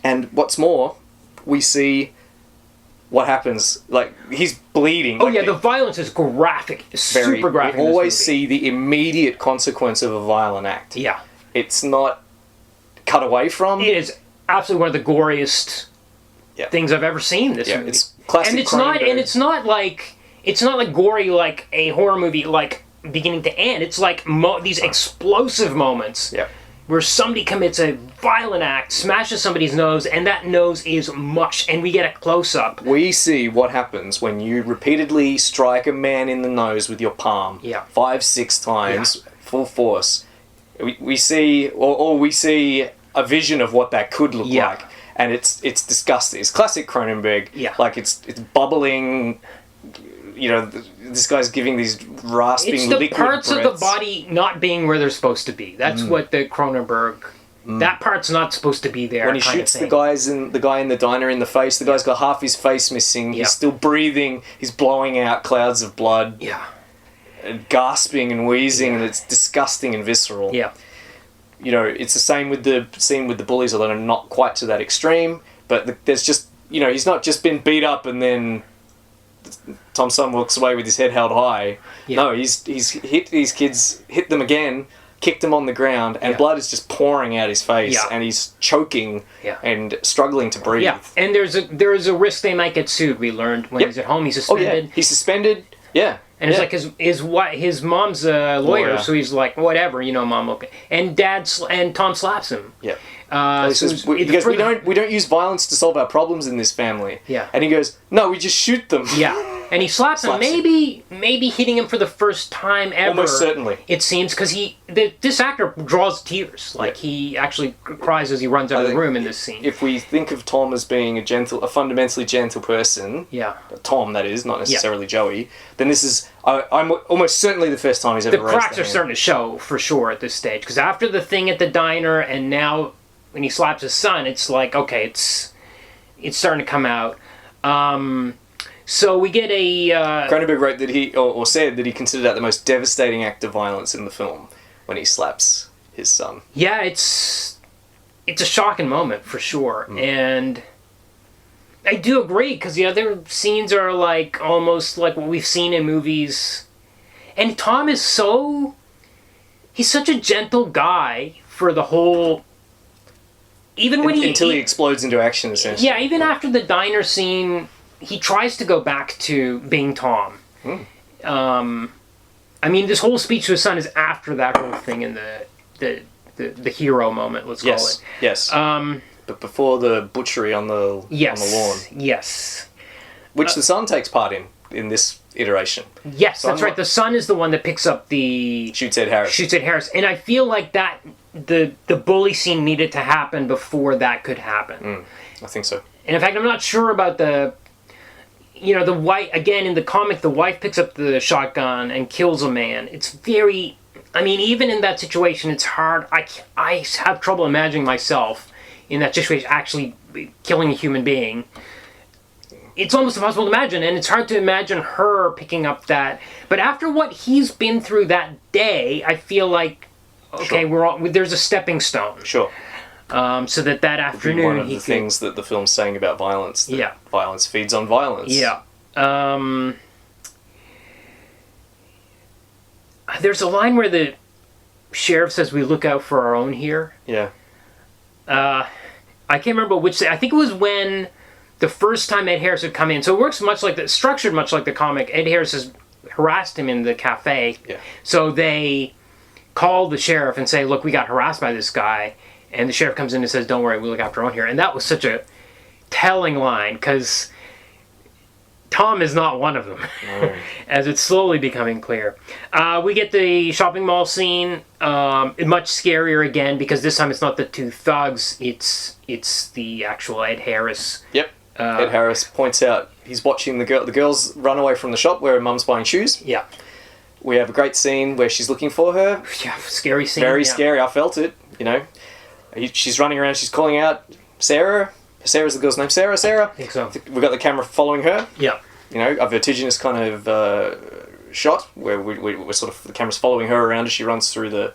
And what's more, we see what happens. Like, he's bleeding. The violence is graphic, super graphic. We always see the immediate consequence of a violent act. Yeah. It's not cut away from. It is absolutely one of the goriest things I've ever seen. This movie. It's classic. And it's not like gory like a horror movie, like beginning to end. It's like these explosive moments where somebody commits a violent act, smashes somebody's nose, and that nose is mush, and we get a close-up. We see what happens when you repeatedly strike a man in the nose with your palm 5-6 times, full force. We see, or we see a vision of what that could look like, and it's disgusting. It's classic Cronenberg. Like, it's bubbling. This guy's giving these rasping liquid It's the parts breaths. of the body not being where they're supposed to be. That's what the Cronenberg... That part's not supposed to be there. When he shoots the guy in the diner in the face, the guy's got half his face missing. He's still breathing. He's blowing out clouds of blood. And gasping and wheezing, and it's disgusting and visceral. It's the same with the scene with the bullies, although not quite to that extreme. But there's just, he's not just been beat up and then Tom's son walks away with his head held high. No, he's hit these kids, hit them again, kicked them on the ground, and blood is just pouring out his face, and he's choking and struggling to breathe. And there's a risk they might get sued. We learned when he's at home, he's suspended. He's suspended. And it's like his mom's a lawyer, so he's like, whatever, Mom, okay. And Tom slaps him. We don't use violence to solve our problems in this family. And he goes, no, we just shoot them. And he slaps him, maybe hitting him for the first time ever. Almost certainly. It seems, because this actor draws tears. Like, he actually cries as he runs out of the room in this scene. If we think of Tom as being a fundamentally gentle person, Tom, that is, not necessarily Joey, then this is, I'm almost certainly the first time he's ever raised the cracks are starting to show, for sure, at this stage. Because after the thing at the diner, and now when he slaps his son, it's like, okay, it's starting to come out. So we get a... Cronenberg wrote that or said that he considered that the most devastating act of violence in the film, when he slaps his son. Yeah, it's a shocking moment, for sure. And I do agree, because the other scenes are like almost like what we've seen in movies. And Tom is he's such a gentle guy for the whole... Even when until he explodes into action, essentially. Yeah, even after the diner scene, he tries to go back to being Tom. I mean, this whole speech to his son is after that whole thing in the hero moment, let's call it. Yes. But before the butchery on the lawn. Yes. Which the son takes part in this iteration. Yes, that's right. The son is the one that picks up the... Shoots at Harris. And I feel like that the bully scene needed to happen before that could happen. I think so. And in fact, I'm not sure about the wife, again, in the comic, the wife picks up the shotgun and kills a man. It's very... I mean, even in that situation, it's hard. I have trouble imagining myself in that situation actually killing a human being. It's almost impossible to imagine, and it's hard to imagine her picking up that. But after what he's been through that day, I feel like, okay, there's a stepping stone. Sure. So that afternoon, one of the things that the film's saying about violence. That violence feeds on violence. Yeah. There's a line where the sheriff says, "We look out for our own here." Yeah. I can't remember which. I think it was when the first time Ed Harris had come in. So it works structured much like the comic. Ed Harris has harassed him in the cafe. Yeah. So they call the sheriff and say, "Look, we got harassed by this guy." And the sheriff comes in and says, "Don't worry, we look after our own here." And that was such a telling line, because Tom is not one of them, as it's slowly becoming clear. We get the shopping mall scene, much scarier again, because this time it's not the two thugs, it's the actual Ed Harris. Yep. Ed Harris points out he's watching the girls run away from the shop where her mum's buying shoes. Yeah. We have a great scene where she's looking for her. Yeah, scary scene. Very scary, I felt it, She's running around, she's calling out, "Sarah." Sarah's the girl's name. Sarah. I think so. We've got the camera following her. Yeah. A vertiginous kind of shot where we're sort of, the camera's following her around as she runs through the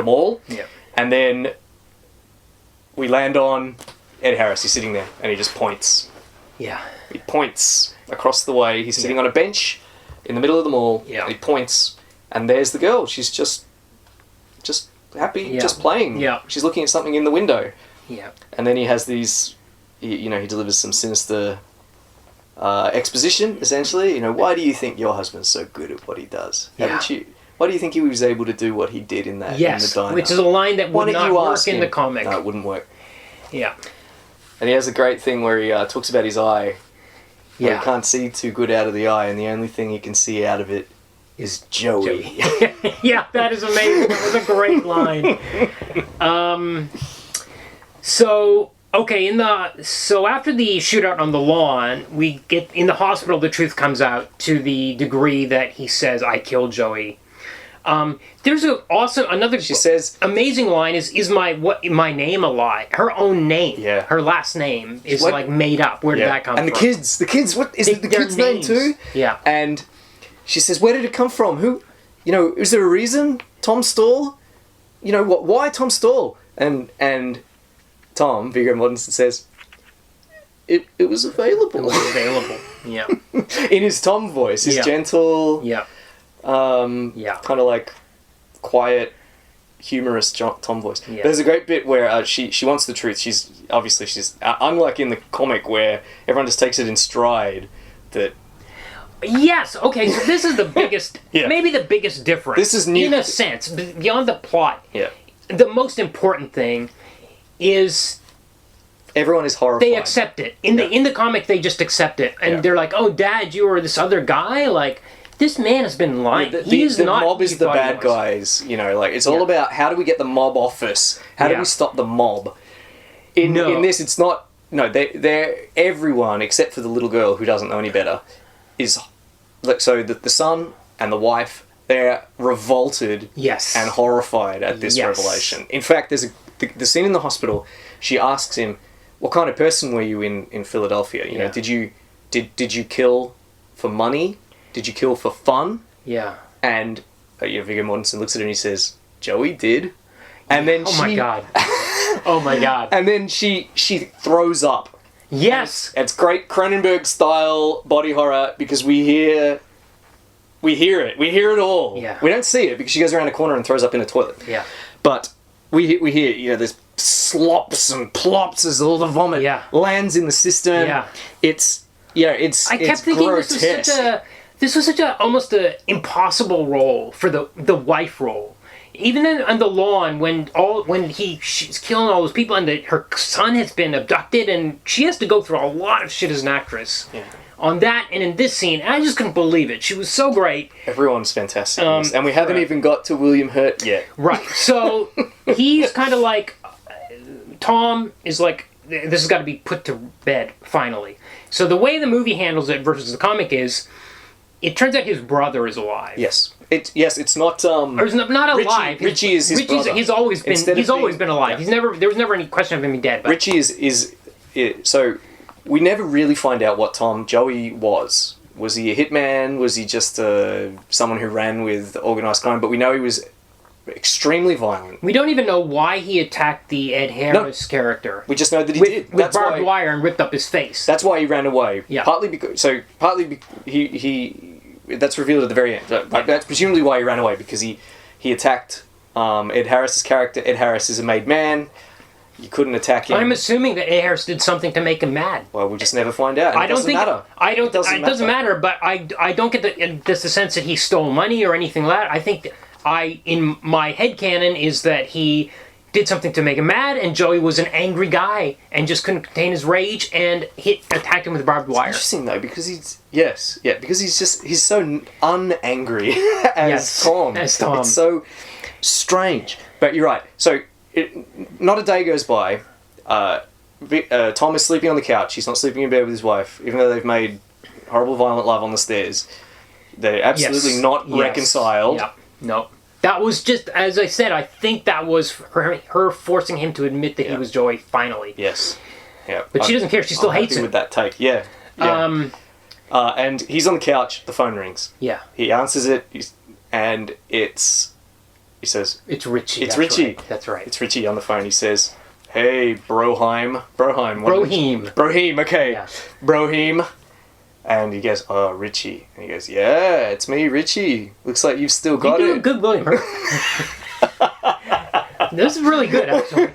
mall. Yeah. And then we land on Ed Harris. He's sitting there and he just points. Yeah. He points across the way. He's sitting on a bench in the middle of the mall. Yeah. And he points, and there's the girl. She's just happy, just playing. Yeah. She's looking at something in the window. Yeah. And then he has these, he delivers some sinister exposition, essentially. Why do you think your husband's so good at what he does? Yeah. Haven't you? Why do you think he was able to do what he did in that? Yes, in the diner? which is a line that would not work in the comic. No, it wouldn't work. Yeah. And he has a great thing where he talks about his eye. Yeah. He can't see too good out of the eye, and the only thing he can see out of it is Joey. Yeah, that is amazing. That was a great line. So after the shootout on the lawn, we get in the hospital. The truth comes out to the degree that he says, "I killed Joey." There's another. She says, amazing line is my name a lie? Her own name. Yeah. Her last name is made up. Where did that come from? And the kids. What is it? The kid's name too? Yeah. And she says, "Where did it come from? Who? Is there a reason? Tom Stall? What? Why Tom Stall?" And Tom, Viggo Mortensen, says, It was available. It was available. Yeah. In his Tom voice, his gentle, kind of like quiet, humorous Tom voice. Yeah. There's a great bit where she wants the truth. She's unlike in the comic where everyone just takes it in stride. That yes. Okay. So this is the biggest, maybe the biggest difference. This is new in a sense beyond the plot. Yeah. The most important thing is everyone is horrified. they accept it. In the comic, they just accept it, and they're like, "Oh, Dad, you were this other guy. Like, this man has been lying. The mob is the bad guys. It's all about how do we get the mob off us? How do we stop the mob? In this, it's not. No, they're everyone except for the little girl who doesn't know any better. Is like so the son and the wife. They're revolted and horrified at this revelation. In fact, there's the scene in the hospital. She asks him, "What kind of person were you in Philadelphia? Did you kill for money? Did you kill for fun?" Yeah. And Viggo Mortensen looks at her and he says, "Joey did." And then my god. Oh my god. And then she throws up. Yes. It's great Cronenberg style body horror because we hear it. We hear it all. Yeah. We don't see it because she goes around a corner and throws up in a toilet. Yeah. But we hear, there's slops and plops as all the vomit lands in the cistern. Yeah. I kept thinking grotesque. this was such this was such almost an impossible role for the wife role. Even on the lawn, when she's killing all those people, and her son has been abducted, and she has to go through a lot of shit as an actress. Yeah. On that, and in this scene, I just couldn't believe it. She was so great. Everyone's fantastic. And we haven't even got to William Hurt yet. Right. So he's kind of like, Tom is like, this has got to be put to bed, finally. So the way the movie handles it versus the comic is, it turns out his brother is alive. Yes. It's not Or he's not alive. Richie is his brother. He's always been alive. Yeah. There was never any question of him being dead. But Richie is so we never really find out what Joey was. Was he a hitman? Was he just someone who ran with organised crime? But we know he was extremely violent. we don't even know why he attacked the Ed Harris character. We just know that he did. With barbed wire and ripped up his face. That's why he ran away. Yeah. Partly he that's revealed at the very end. That's presumably why he ran away, because he attacked Ed Harris's character. Ed Harris is a made man. You couldn't attack him. I'm assuming that Ed Harris did something to make him mad. Well, we'll just never find out. I don't think matter. it doesn't matter. But I don't get the sense that he stole money or anything like that. I think in my headcanon is that he did something to make him mad, and Joey was an angry guy and just couldn't contain his rage and attacked him with barbed wire. Interesting though, because he's so unangry as Tom. As Tom. It's so strange. But you're right. So not a day goes by. Tom is sleeping on the couch. He's not sleeping in bed with his wife, even though they've made horrible, violent love on the stairs. They're absolutely not reconciled. Yeah. No. That was just, as I said, I think that was her forcing him to admit that he was Joey, finally. Yes. Yeah. But she doesn't care. She still hates him. With that take. Yeah. And he's on the couch. The phone rings. Yeah. He answers it, and he says, "It's Richie." It's Richie. Right. That's right. It's Richie on the phone. He says, "Hey, Broheim. Broheim. Okay. Yeah. Broheim." And he goes, "Oh, Richie." And he goes, "Yeah, it's me, Richie. Looks like you've still got You do it." a good William Hurt. This is really good, actually.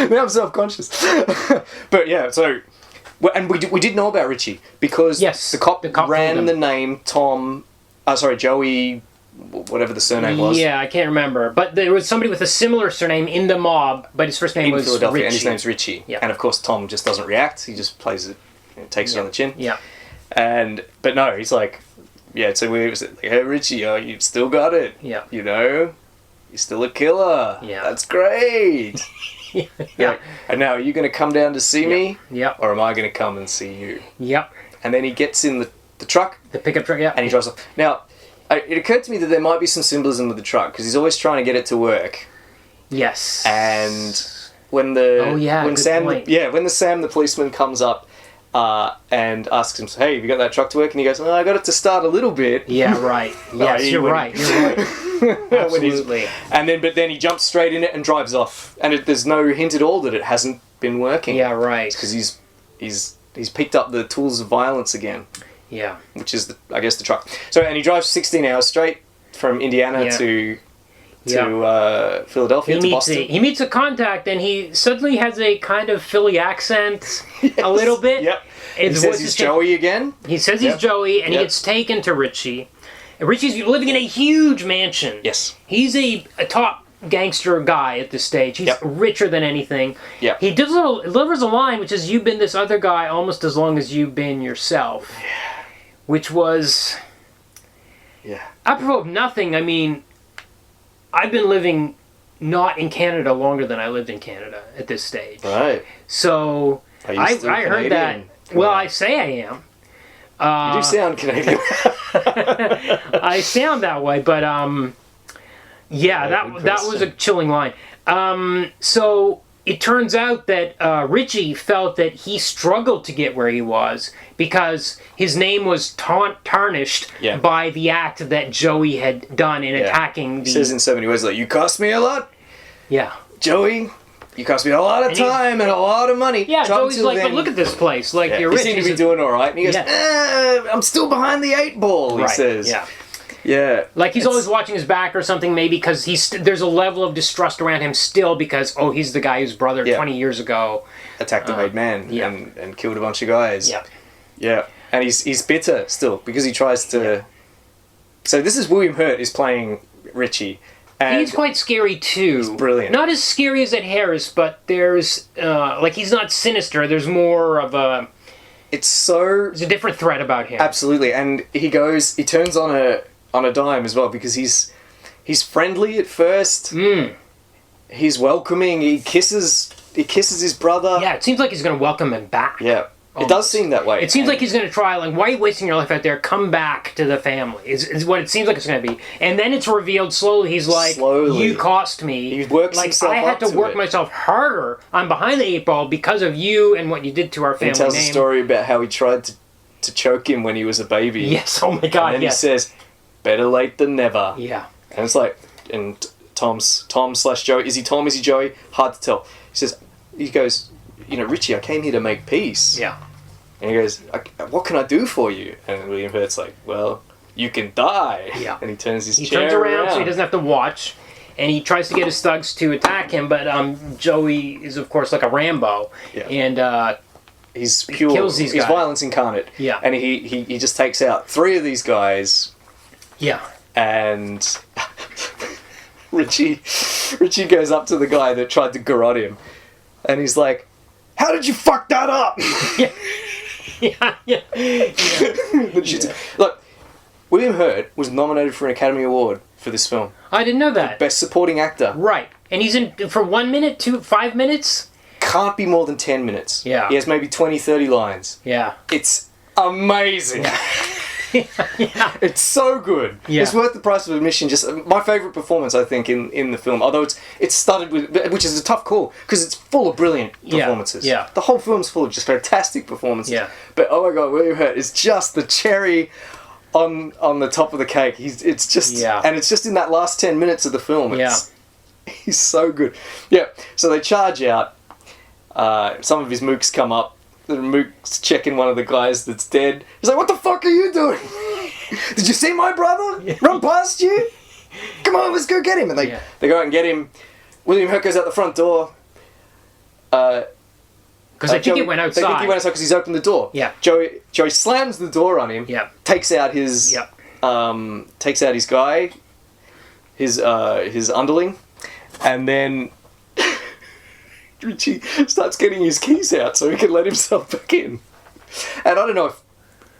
Now I'm self-conscious. But yeah, so... And we did know about Richie, because the cop ran the name Joey, whatever the surname was. Yeah, I can't remember. But there was somebody with a similar surname in the mob, but his first name was Philadelphia, Richie. and his name's Richie. Yeah. And of course, Tom just doesn't react. He just plays it, takes it on the chin. Yeah. But no, he's like, so we was like, "Hey, Richie, you've still got it. Yeah. You know, you're still a killer. Yeah. That's great." Yeah. And now, are you going to come down to see me? Yeah. Or am I going to come and see you? Yep. And then he gets in the truck. The pickup truck, yeah. And he drives off. Now, it occurred to me that there might be some symbolism with the truck, because he's always trying to get it to work. Yes. And when Sam the policeman comes up and asks him, "Hey, have you got that truck to work?" And he goes, "I got it to start a little bit." Yeah, right. Yes, you're right. Absolutely. But then he jumps straight in it and drives off. And there's no hint at all that it hasn't been working. Yeah, right. Because he's picked up the tools of violence again. Yeah. Which is, I guess, the truck. So, and he drives 16 hours straight from Indiana to Philadelphia, to Boston. He meets a contact, and he suddenly has a kind of Philly accent, a little bit. Yep. He says he's Joey again. He says he's Joey, and he gets taken to Richie. And Richie's living in a huge mansion. Yes. He's a top gangster guy at this stage. He's richer than anything. Yeah. He delivers a line, which is, "You've been this other guy almost as long as you've been yourself." Yeah. Which was... Yeah. Apropos of nothing, I mean... I've been living not in Canada longer than I lived in Canada at this stage. Right. So I heard that. Well, I say I am. You do sound Canadian. I sound that way, but that was a chilling line. So it turns out that Richie felt that he struggled to get where he was because his name was tarnished by the act that Joey had done in attacking the... He says in so many words, like, "You cost me a lot, Yeah. Joey. You cost me a lot of time and a lot of money." Yeah, Joey's like, "But look at this place. Like, you're rich." He seemed to be doing all right. And he goes, "I'm still behind the 8 ball," he says. Yeah. Yeah. Like he's always watching his back or something, maybe, because there's a level of distrust around him still because, he's the guy whose brother 20 years ago attacked a made man and killed a bunch of guys. Yeah. Yeah. And he's bitter still because he tries to. Yeah. So this is William Hurt is playing Richie. And he's quite scary too. He's brilliant. Not as scary as Ed Harris, but there's he's not sinister. There's more of a. There's a different threat about him. Absolutely, and he turns on a dime as well because he's friendly at first. He's welcoming. He kisses his brother. Yeah, it seems like he's going to welcome him back. Yeah. It does seem that way. It seems like he's going to try, like, why are you wasting your life out there? Come back to the family, is what it seems like it's going to be. And then it's revealed slowly, he's like, you cost me. He works himself I had up to work myself harder. I'm behind the 8 ball because of you and what you did to our family He tells name. a story about how he tried to choke him when he was a baby. Yes, oh my God, and then he says, better late than never. Yeah. And it's like, and Tom/Joey, is he Tom, is he Joey? Hard to tell. He goes, Richie, I came here to make peace. Yeah. And he goes, what can I do for you? And William Hurt's like, well, you can die. Yeah. And he turns his chair He turns around so he doesn't have to watch. And he tries to get his thugs to attack him, but Joey is, of course, like a Rambo. Yeah. And he's pure. Kills these guys. He's violence incarnate. Yeah. And he just takes out 3 of these guys. Yeah. And Richie goes up to the guy that tried to garrote him. And he's like, how did you fuck that up? Yeah. Look, William Hurt was nominated for an Academy Award for this film. I didn't know that. Best Supporting Actor. Right. And he's in for 1 minute, 5 minutes? Can't be more than 10 minutes. Yeah. He has maybe 20, 30 lines. Yeah. It's amazing. Yeah. It's so good. Yeah. It's worth the price of admission. Just my favourite performance, I think, in the film. Although it's started with, which is a tough call because it's full of brilliant performances. Yeah. The whole film's full of just fantastic performances. Yeah. But oh my God, William Hurt is just the cherry on the top of the cake. It's just and it's just in that last 10 minutes of the film. He's so good. Yeah. So they charge out. Some of his mooks come up. The mook's checking one of the guys that's dead. He's like, what the fuck are you doing? Did you see my brother run past you? Come on, let's go get him. And they go out and get him. William Hurt goes out the front door. Because I think he went outside. They think he went outside because he's opened the door. Yeah. Joey slams the door on him. Yeah. Takes out his guy, his underling, and then Richie starts getting his keys out so he can let himself back in. And I don't know if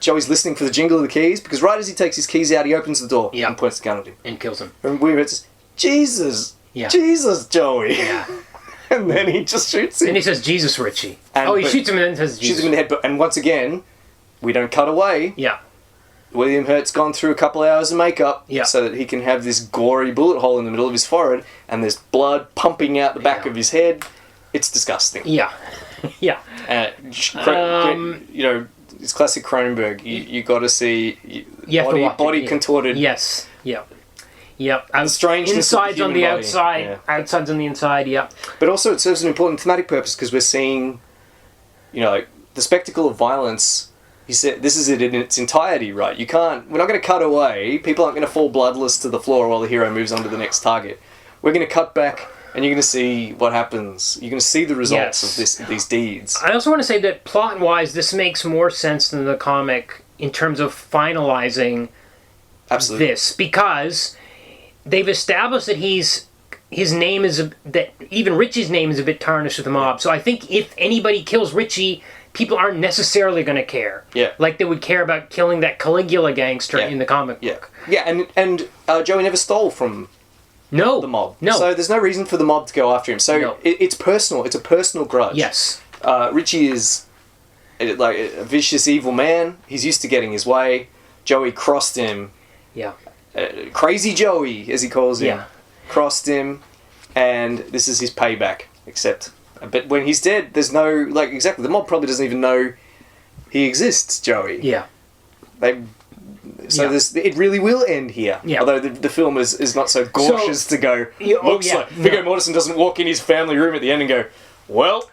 Joey's listening for the jingle of the keys, because right as he takes his keys out, he opens the door and points the gun at him. And kills him. And William Hurt says, Jesus, Joey. Yeah. And then he just shoots him. And he says, Jesus, Richie. He shoots him and then says, Jesus. Shoots him in the head. And once again, we don't cut away. Yeah. William Hurt's gone through a couple of hours of makeup so that he can have this gory bullet hole in the middle of his forehead, and there's blood pumping out the back of his head. It's disgusting. Yeah. Yeah. It's classic Cronenberg. You got to see body contorted. Yes. Yeah. Yep. Strangeness insides of the on the body. outside, outsides on the inside. Yep. But also, it serves an important thematic purpose because we're seeing, the spectacle of violence. He said, "This is it in its entirety, right? We're not going to cut away. People aren't going to fall bloodless to the floor while the hero moves on to the next target. We're going to cut back." And you're going to see what happens. You're going to see the results of these deeds. I also want to say that plot-wise, this makes more sense than the comic in terms of finalizing this, because they've established that his name is that even Richie's name is a bit tarnished with the mob. So I think if anybody kills Richie, people aren't necessarily going to care. Yeah. Like they would care about killing that Caligula gangster in the comic book. Yeah, and Joey never stole from the mob. No. So there's no reason for the mob to go after him. So it's personal. It's a personal grudge. Yes. Richie is like a vicious, evil man. He's used to getting his way. Joey crossed him. Yeah. Crazy Joey, as he calls him. Yeah. Crossed him, and this is his payback. Except, but when he's dead, there's no, exactly, the mob probably doesn't even know he exists, Joey. Yeah. It really will end here. Yeah. Although the film is not so cautious to go, looks like Viggo Mortensen doesn't walk in his family room at the end and go, well,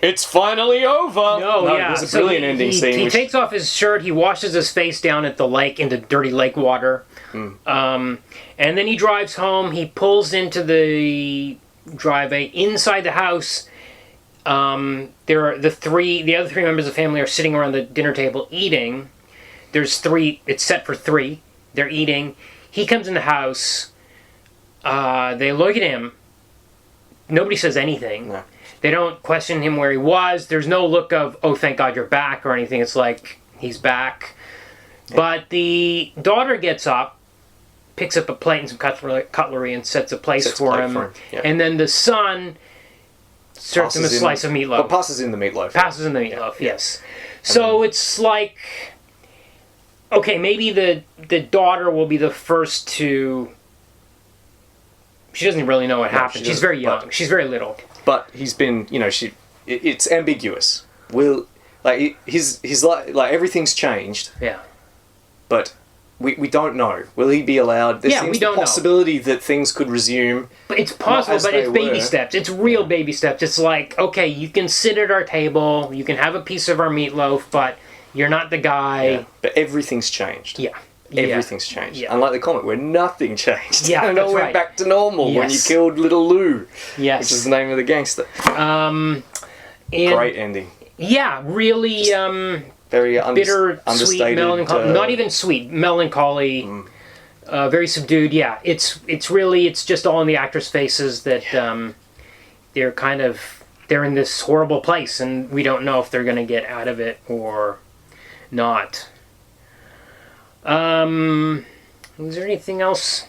it's finally over. No, it was a brilliant ending scene. He takes off his shirt, he washes his face down at the lake, into dirty lake water. And then he drives home, he pulls into the driveway. Inside the house, the other three members of the family are sitting around the dinner table eating. There's 3. It's set for 3. They're eating. He comes in the house. They look at him. Nobody says anything. No. They don't question him where he was. There's no look of, oh, thank God you're back or anything. It's like, he's back. Yeah. But the daughter gets up, picks up a plate and some cutlery and sets a place for him. Yeah. And then the son serves him a slice of meatloaf. Well, passes in the meatloaf. Passes in the meatloaf, yes. So it's like, okay, maybe the daughter will be the first to... She doesn't really know what happened. She's very young. She's very little. But he's been, it's ambiguous. He's like everything's changed. Yeah. But we don't know. Will he be allowed? There seems the possibility that things could resume. But it's possible, but it's baby steps. It's real baby steps. It's like, okay, you can sit at our table, you can have a piece of our meatloaf, but you're not the guy. Yeah. But everything's changed. Yeah. Everything's changed. Yeah. Unlike the comic where nothing changed. Yeah, and it all went back to normal when you killed little Lou. Yes. Which is the name of the gangster. And great ending. Yeah, really very bitter, sweet, melancholy. Not even sweet, melancholy. Very subdued. Yeah, it's just all in the actors' faces that they're in this horrible place, and we don't know if they're going to get out of it or not. Is there anything else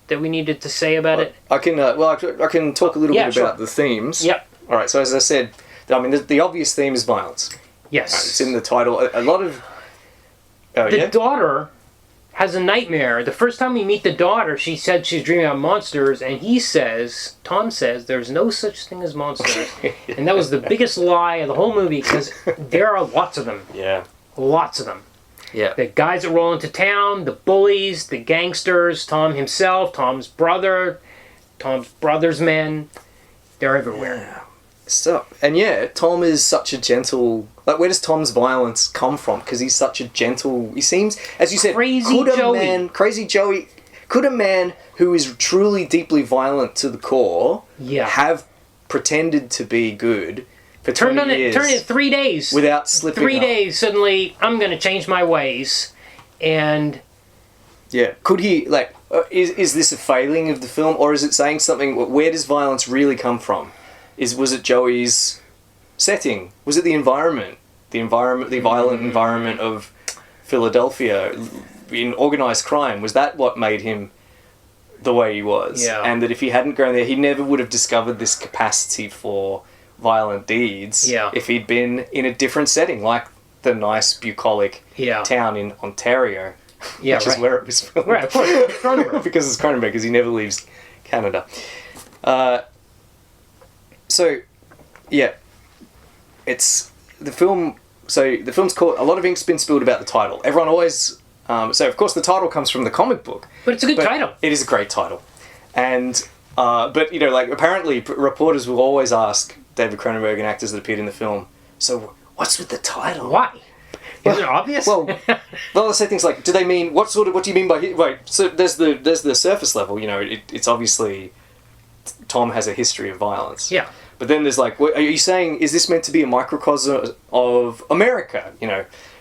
that we needed to say about it? I can talk a little bit about the themes. Yep. All right. So as I said, I mean the obvious theme is violence. Yes. Right, it's in the title. A lot of the daughter has a nightmare. The first time we meet the daughter, she said she's dreaming about monsters, and Tom says, there's no such thing as monsters. And that was the biggest lie of the whole movie, because there are lots of them. Yeah. Lots of them. Yeah. The guys that roll into town, the bullies, the gangsters, Tom himself, Tom's brother, Tom's brother's men, they're everywhere. Yeah. So, Tom is such a gentle... Like, where does Tom's violence come from? Because he's such a gentle... He seems, as you said... Crazy Joey. Could a man who is truly deeply violent to the core have pretended to be good for 20 years? Turn it 3 days. Without slipping 3 days, suddenly, I'm going to change my ways. And... Yeah. Could he, is this a failing of the film? Or is it saying something... Where does violence really come from? Was it Joey's setting? Was it the environment? The violent environment of Philadelphia in organised crime? Was that what made him the way he was? Yeah. And that if he hadn't gone there, he never would have discovered this capacity for violent deeds if he'd been in a different setting, like the nice, bucolic town in Ontario, which is where it was filmed. Right, of course. Cronenberg. Because it's Cronenberg, because he never leaves Canada. It's the film. So the film's called. A lot of ink's been spilled about the title. Everyone always. So of course the title comes from the comic book. But it's a good title. It is a great title, and but apparently reporters will always ask David Cronenberg and actors that appeared in the film. So what's with the title? Why? Is it obvious? Well, they'll say things like, "Do they mean what do you mean by right?" So there's the surface level. It's obviously Tom has a history of violence. Yeah. But then there's are you saying, is this meant to be a microcosm of America?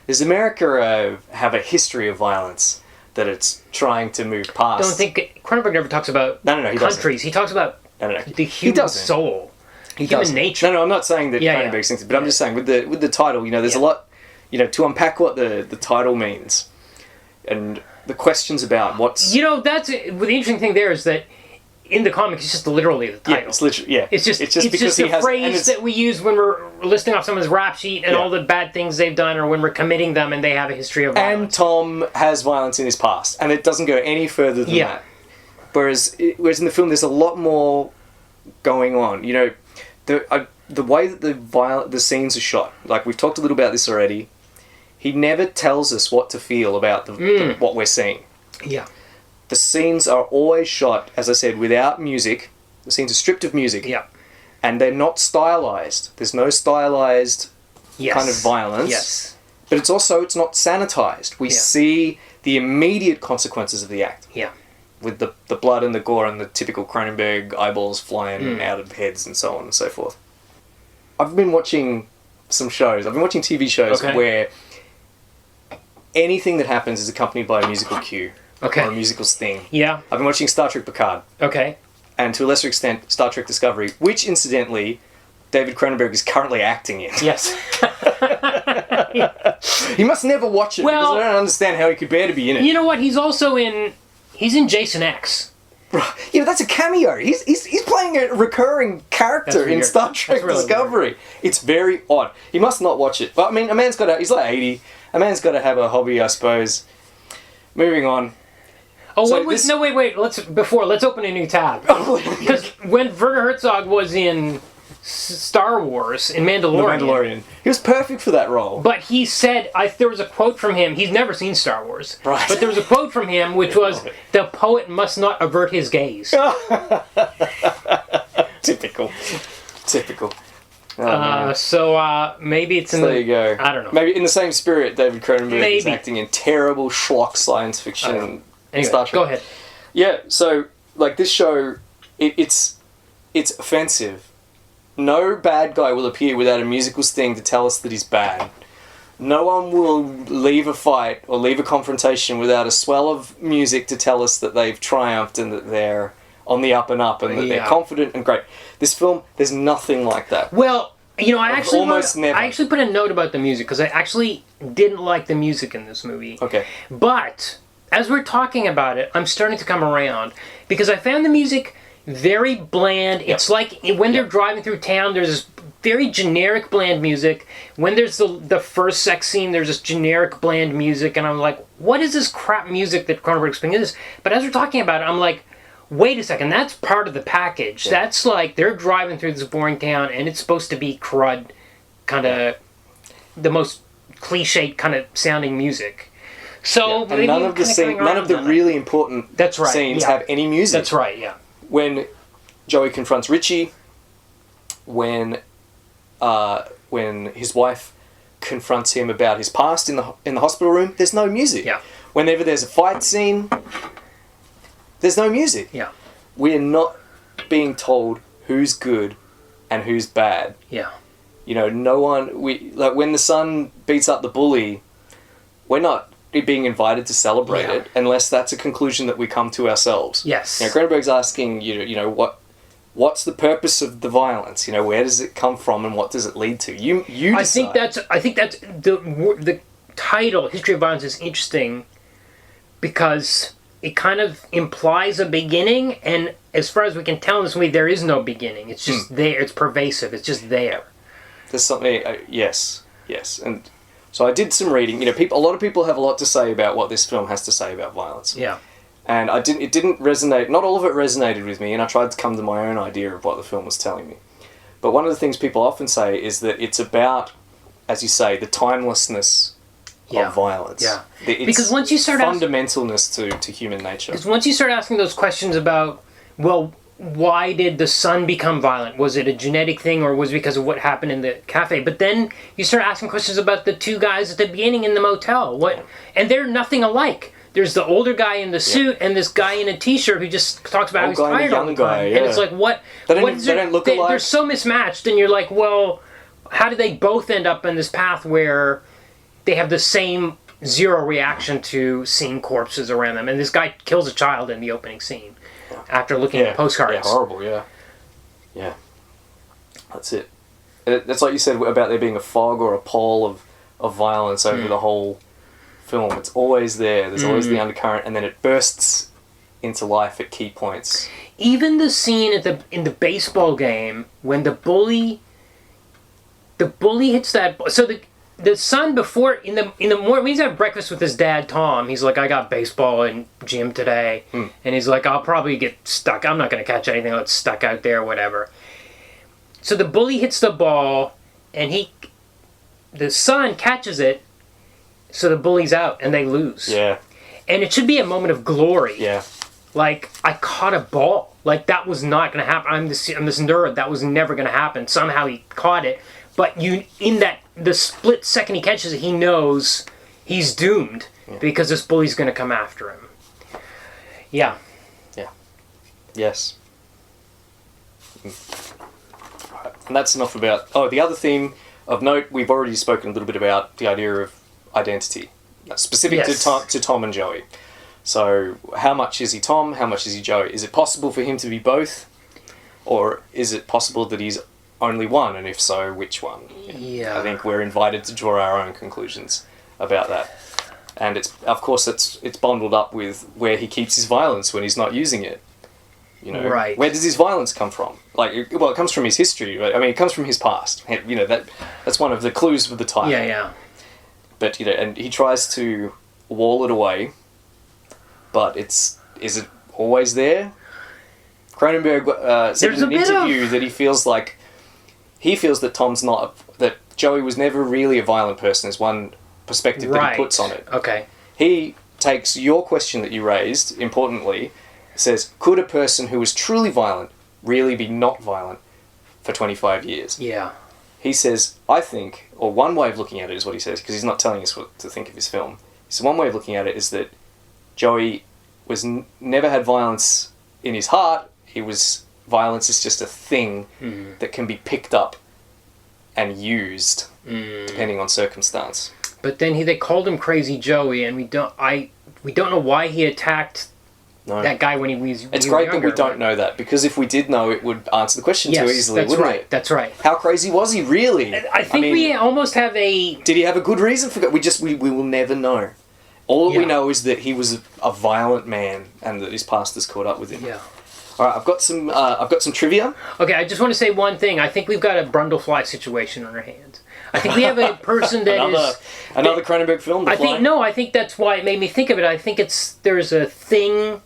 Does America have a history of violence that it's trying to move past? I don't think Cronenberg never talks about he countries. Doesn't. He talks about the human soul, human nature. No, I'm not saying that Cronenberg thinks it, but I'm just saying with the title, there's a lot, to unpack what the title means, and the questions about what's... that's... The interesting thing there is that in the comics, it's just literally the title. Yeah, it's literally, It's just a phrase that we use when we're listing off someone's rap sheet and all the bad things they've done, or when we're committing them and they have a history of violence. And Tom has violence in his past, and it doesn't go any further than that. Whereas in the film, there's a lot more going on. The way that the scenes are shot, like we've talked a little about this already, he never tells us what to feel about what we're seeing. Yeah. The scenes are always shot, as I said, without music. The scenes are stripped of music. Yeah. And they're not stylized. There's no stylized kind of violence. Yes. But it's not sanitized. We see the immediate consequences of the act. Yeah. With the blood and the gore and the typical Cronenberg eyeballs flying out of heads and so on and so forth. I've been watching some shows. I've been watching TV shows where anything that happens is accompanied by a musical cue. Okay. Or a musical sting. Yeah. I've been watching Star Trek Picard. Okay. And to a lesser extent, Star Trek Discovery, which, incidentally, David Cronenberg is currently acting in. Yes. He must never watch it, Well, because I don't understand how he could bear to be in it. You know what? He's in Jason X. Yeah, but that's a cameo. He's playing a recurring character That's in weird. Star Trek That's really Discovery. weird. It's very odd. He must not watch it. But I mean, he's like 80. A man's got to have a hobby, I suppose. Moving on. Oh, So wait. Let's open a new tab. Because when Werner Herzog was in Star Wars, in The Mandalorian, Mandalorian. He was perfect for that role. but he said, there was a quote from him, he's never seen Star Wars, Right. but there was a quote from him which was, the poet must not avert his gaze. Typical. Oh, man. So maybe it's in There you go. I don't know. Maybe in the same spirit, David Cronenberg is Maybe. acting in terrible schlock science fiction. Anyway, Star Trek. go ahead. Yeah, so like this show, it's offensive. No bad guy will appear without a musical sting to tell us that he's bad. No one will leave a fight or leave a confrontation without a swell of music to tell us that they've triumphed and that they're on the up and up and that they're Yeah. confident and great. This film, there's nothing like that. Well, I actually never. I actually put a note about the music because I actually didn't like the music in this movie. Okay. But as we're talking about it, I'm starting to come around because I found the music very bland. Yep. It's like when they're driving through town, there's this very generic bland music. When there's the first sex scene, there's this generic bland music, and I'm like, what is this crap music that Cronenberg's putting in this? But as we're talking about it, I'm like, wait a second, that's part of the package. Yeah. That's like they're driving through this boring town, and it's supposed to be crud, kind of the most cliched kind of sounding music. So And maybe none I'm of the kinda scene, coming none of around the on it. really important That's right, scenes yeah. have any music. That's right, yeah. When Joey confronts Richie, when his wife confronts him about his past in the hospital room, there's no music. Yeah. Whenever there's a fight scene, there's no music. Yeah. We're not being told who's good and who's bad. Yeah. No one. When the son beats up the bully, we're not being invited to celebrate Yeah. it unless that's a conclusion that we come to ourselves. Yes. Cronenberg's asking what's the purpose of the violence? Where does it come from and what does it lead to? You decide. I think that's the title History of Violence is interesting because it kind of implies a beginning, and as far as we can tell in this movie, there is no beginning. It's just there. It's pervasive. It's just there. There's something. Yes, and so I did some reading. A lot of people have a lot to say about what this film has to say about violence. Yeah. And it didn't resonate. Not all of it resonated with me, and I tried to come to my own idea of what the film was telling me. But one of the things people often say is that it's about, as you say, the timelessness Yeah. of violence. Yeah. It's Because once you start fundamentalness to human nature. Because once you start asking those questions about, well, why did the son become violent? Was it a genetic thing or was it because of what happened in the cafe? But then you start asking questions about the two guys at the beginning in the motel. And they're nothing alike. There's the older guy in the suit and this guy in a t-shirt who just talks about how he's Old guy and a tired all the young time. guy, And yeah. it's like, what? They don't what even- is they it- don't look alike. They're so mismatched, and you're like, well, how did they both end up in this path where they have the same zero reaction to seeing corpses around them? And this guy kills a child in the opening scene after looking at postcards. Yeah, horrible, yeah. That's it. That's like you said about there being a fog or a pall of violence over the whole film. It's always there. There's always the undercurrent, and then it bursts into life at key points. Even the scene in the baseball game when the bully hits that. So the son before in the morning when he's at breakfast with his dad Tom, he's like, I got baseball in gym today, and he's like, I'll probably get stuck. I'm not going to catch anything that's stuck out there, whatever. So the bully hits the ball, and the son catches it. So the bully's out, and they lose. Yeah, And it should be a moment of glory. yeah. Like, I caught a ball. Like, that was not going to happen. I'm this nerd. That was never going to happen. Somehow he caught it. But the split second he catches it, he knows he's doomed because this bully's going to come after him. Yeah. Yes. And that's enough about... Oh, the other theme of note, we've already spoken a little bit about the idea of identity. specific Yes. to Tom and Joey. So, how much is he Tom? How much is he Joey? Is it possible for him to be both, or is it possible that he's only one? And if so, which one? Yeah. I think we're invited to draw our own conclusions about that. And it's bundled up with where he keeps his violence when he's not using it. You know, Right. Where does his violence come from? It comes from his history. Right? I mean, it comes from his past. You know, that's one of the clues for the title. Yeah. But and he tries to wall it away. But is it always there? Cronenberg said in an interview that he feels that that Joey was never really a violent person. Is one perspective that he puts on it. Okay. He takes your question that you raised, importantly, says, could a person who was truly violent really be not violent for 25 years? Yeah. He says, I think, or one way of looking at it is what he says, because he's not telling us what to think of his film. So one way of looking at it is that Joey never had violence in his heart. Violence is just a thing that can be picked up and used depending on circumstance. But then they called him Crazy Joey, and we don't know why he attacked that guy when he was. It's great that we don't know that, because if we did know, it would answer the question too easily, that's wouldn't right. it? That's right. How crazy was he really? I think we almost have a. Did he have a good reason for it? We will never know. All we know is that he was a violent man, and that his past has caught up with him. Yeah. All right, I've got some trivia. Okay, I just want to say one thing. I think we've got a Brundlefly situation on our hands. I think we have a person that another Cronenberg film. The Fly? I think that's why it made me think of it. I think there's a thing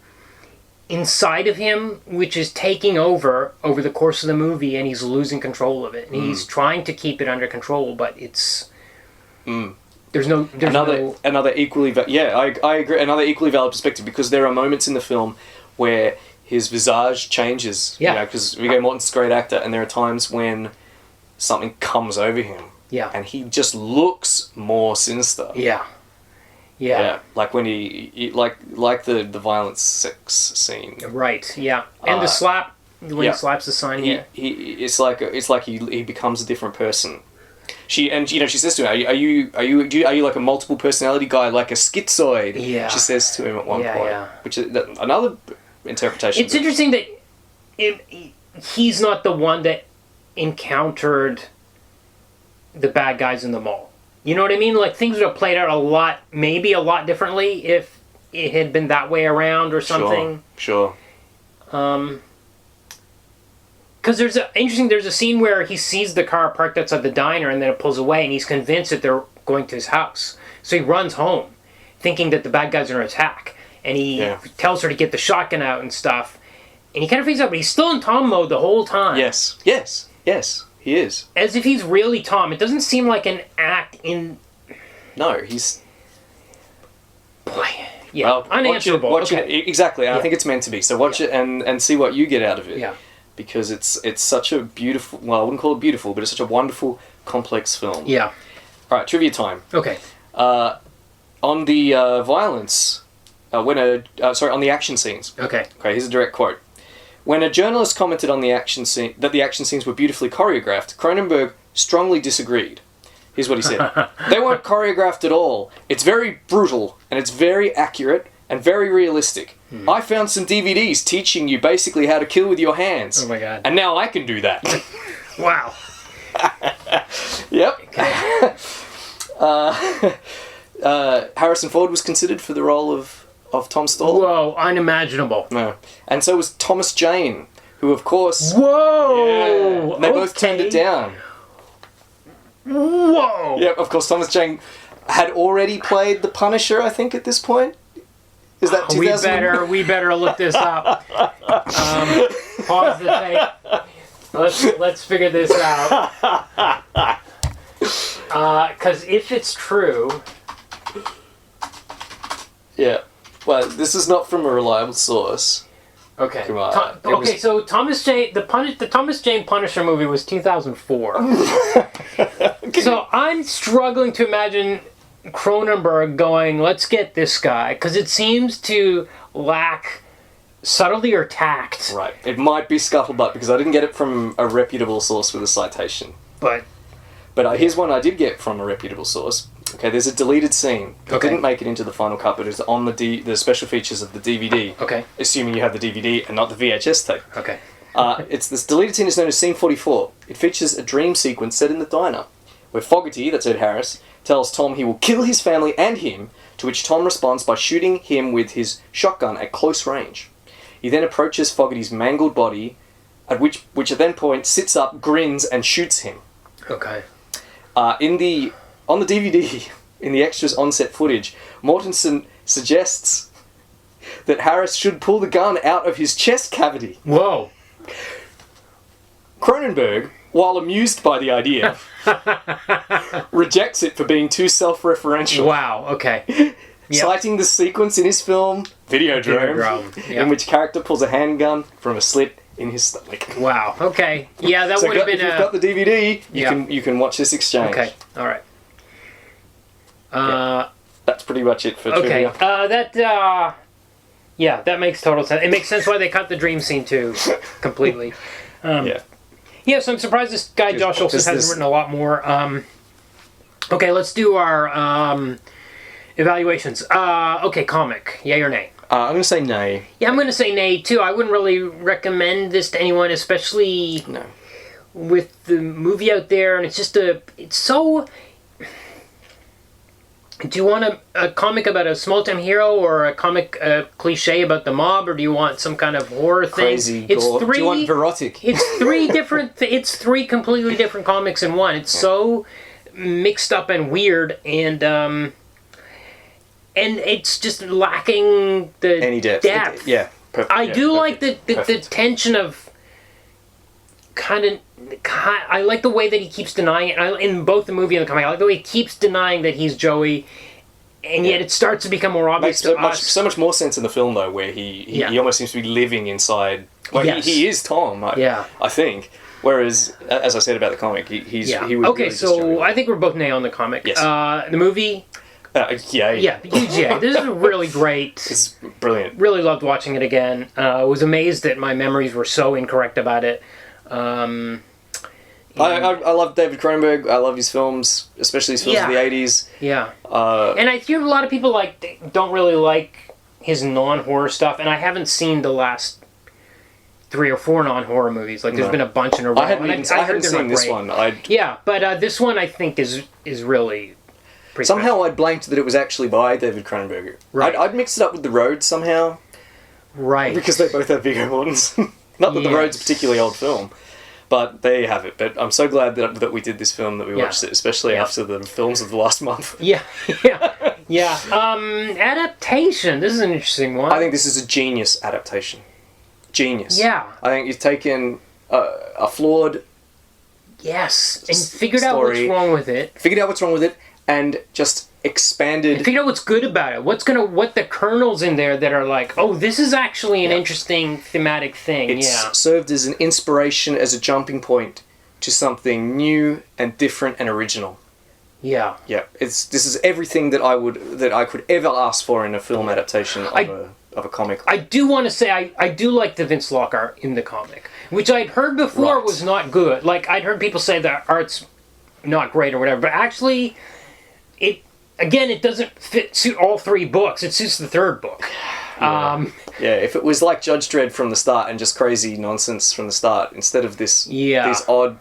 inside of him which is taking over the course of the movie, and he's losing control of it. And he's trying to keep it under control, but it's there's another equally I agree, another equally valid perspective, because there are moments in the film where his visage changes. Yeah. You know, because Viggo Mortensen's a great actor, and there are times when something comes over him. Yeah. And he just looks more sinister. Yeah. Like when like the violent sex scene. Right. Yeah. And the slap when he slaps the sign. It's like he becomes a different person. She says to him, "Are you like a multiple personality guy, like a schizoid?" Yeah. She says to him at one point. Yeah. Which is another interpretation. It's interesting that he's not the one that encountered the bad guys in the mall. You know what I mean? Like, things would have played out maybe a lot differently if it had been that way around or something. Sure. Because there's a scene where he sees the car parked outside the diner, and then it pulls away, and he's convinced that they're going to his house. So he runs home, thinking that the bad guys are going to attack. And he tells her to get the shotgun out and stuff. And he kind of freaks out, but he's still in Tom mode the whole time. Yes, he is. As if he's really Tom. It doesn't seem like an act in... No, he's... Boy. Yeah, well, unanswerable. Watch it. Exactly, and I think it's meant to be. So watch it and see what you get out of it. Yeah. Because it's such a beautiful... Well, I wouldn't call it beautiful, but it's such a wonderful, complex film. Yeah. All right, trivia time. Okay. On the violence... on the action scenes. Okay, here's a direct quote. When a journalist commented on the action scenes were beautifully choreographed, Cronenberg strongly disagreed. Here's what he said. They weren't choreographed at all. It's very brutal, and it's very accurate, and very realistic. I found some DVDs teaching you basically how to kill with your hands. Oh my God. And now I can do that. Wow. Yep. Okay. Harrison Ford was considered for the role of Tom Stall. Whoa, unimaginable. No. And so was Thomas Jane, who of course... Whoa! Yeah, and they both turned it down. Whoa! Yeah, of course, Thomas Jane had already played the Punisher, I think, at this point. Is that 2000? We better look this up. Pause the tape. Let's figure this out. Because if it's true... Yeah. Well, this is not from a reliable source. Okay. Come on. So Thomas Jane, the Thomas Jane Punisher movie was 2004. So I'm struggling to imagine Cronenberg going, let's get this guy, because it seems to lack subtlety or tact. Right. It might be scuttlebutt, because I didn't get it from a reputable source with a citation. But here's one I did get from a reputable source. Okay, there's a deleted scene that Okay. didn't make it into the final cut, but it's on the special features of the DVD. Okay. Assuming you have the DVD and not the VHS tape. Okay. It's this deleted scene is known as Scene 44. It features a dream sequence set in the diner, where Fogarty, that's Ed Harris, tells Tom he will kill his family and him, to which Tom responds by shooting him with his shotgun at close range. He then approaches Fogarty's mangled body, at which at that point sits up, grins, and shoots him. Okay. On the DVD, in the extras on-set footage, Mortensen suggests that Harris should pull the gun out of his chest cavity. Whoa. Cronenberg, while amused by the idea, rejects it for being too self-referential. Wow. Okay. Yep. Citing the sequence in his film Videodrome, Yep. in which character pulls a handgun from a slit in his stomach. Wow. Okay. Yeah, that So would have been if you've got the DVD, Yeah. you can watch this exchange. Okay. All right. That's pretty much it for Okay. trivia. Yeah, that makes total sense. It makes sense why they cut the dream scene too, completely. Yeah. Yeah, so I'm surprised this guy Josh Olson hasn't written a lot more. Okay, let's do our evaluations. Okay, comic. Yay or nay? I'm going to say nay. Yeah, I'm going to say nay too. I wouldn't really recommend this to anyone, especially No. with the movie out there, and it's so. Do you want a comic about a small-time hero, or a comic cliche about the mob, or do you want some kind of horror thing? Crazy gore. Do you want erotic? It's three different. It's three completely different comics in one. It's so mixed up and weird, and it's just lacking the Any depth. Yeah. I do like the tension of I like the way that he keeps denying it. In both the movie and the comic, I like the way he keeps denying that he's Joey, and yet it starts to become more obvious Makes to us. so much more sense in the film though, where he almost seems to be living inside. Well, Yes. he is Tom. I think. Whereas, as I said about the comic, he was Okay, really just so Joey. I think we're both nay on the comic. Yes. The movie, Yeah. huge yay. This is really great. It's brilliant. Really loved watching it again. Was amazed that my memories were so incorrect about it. I love David Cronenberg. I love his films, especially his films of the 80s. Yeah. And I hear a lot of people don't really like his non-horror stuff, and I haven't seen the last 3 or 4 non-horror movies. There's been a bunch in a row. I hadn't seen this great. one. But this one I think is really pretty Somehow I'd blanked that it was actually by David Cronenberg. Right. I'd mixed it up with The Road somehow, right. because they both have Viggo Mortensen. Not that The Road's a particularly old film, but there you have it. But I'm so glad that we did this film, that we watched it, especially after the films of the last month. Yeah. Adaptation. This is an interesting one. I think this is a genius adaptation. Genius. Yeah. I think you've taken a flawed Yes, and figured out what's wrong with it. And just expanded. And figured out what's good about it. What the kernels in there that are like, oh, this is actually an interesting thematic thing. It's served as an inspiration, as a jumping point to something new and different and original. Yeah. Yeah. This is everything that I could ever ask for in a film adaptation of a comic. I do want to say I do like the Vince Locke art in the comic, which I'd heard before was not good. I'd heard people say the art's not great or whatever, but actually it doesn't suit all 3 books. It suits the 3rd book. Yeah, if it was like Judge Dredd from the start and just crazy nonsense from the start instead of these odd.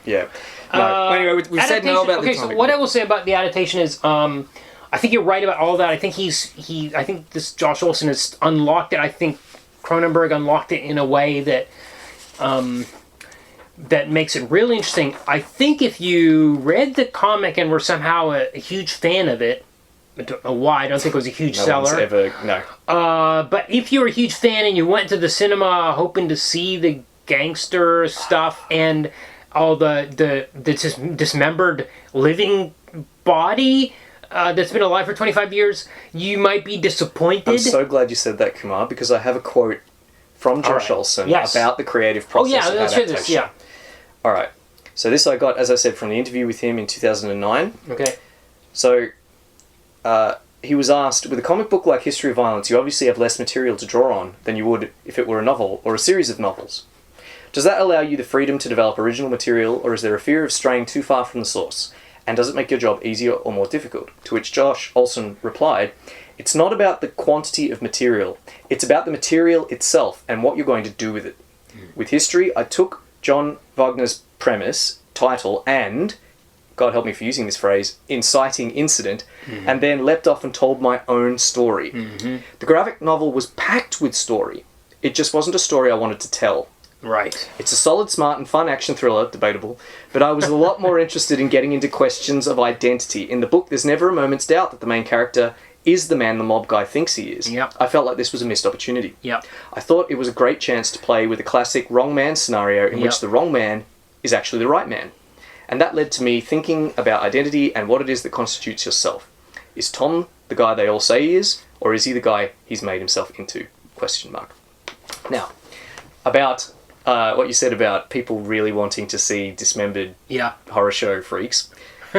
Yeah. No. Anyway, we said no about the comic. So what I will say about the adaptation is, I think you're right about all that. I think I think this Josh Olson has unlocked it. I think Cronenberg unlocked it in a way that that makes it really interesting. I think if you read the comic and were somehow a huge fan of it, I don't know why, I don't think it was a huge seller. But if you were a huge fan and you went to the cinema hoping to see the gangster stuff and all the dismembered living body that's been alive for 25 years, you might be disappointed. I'm so glad you said that, Kumar, because I have a quote from Josh Olson about the creative process of let's hear adaptation. this, yeah. All right. So this I got, as I said, from the interview with him in 2009. Okay. So he was asked, with a comic book like History of Violence, you obviously have less material to draw on than you would if it were a novel or a series of novels. Does that allow you the freedom to develop original material, or is there a fear of straying too far from the source? And does it make your job easier or more difficult? To which Josh Olson replied, it's not about the quantity of material. It's about the material itself and what you're going to do with it. With history, I took John Wagner's premise, title, and, God help me for using this phrase, inciting incident, and then leapt off and told my own story. The graphic novel was packed with story. It just wasn't a story I wanted to tell. Right. It's a solid, smart, and fun action thriller, debatable, but I was a lot more interested in getting into questions of identity. In the book, there's never a moment's doubt that the main character is the man the mob guy thinks he is. Yep. I felt like this was a missed opportunity. Yep. I thought it was a great chance to play with a classic wrong man scenario in which the wrong man is actually the right man. And that led to me thinking about identity and what it is that constitutes yourself. Is Tom the guy they all say he is, or is he the guy he's made himself into? Question mark. Now, about what you said about people really wanting to see dismembered horror show freaks.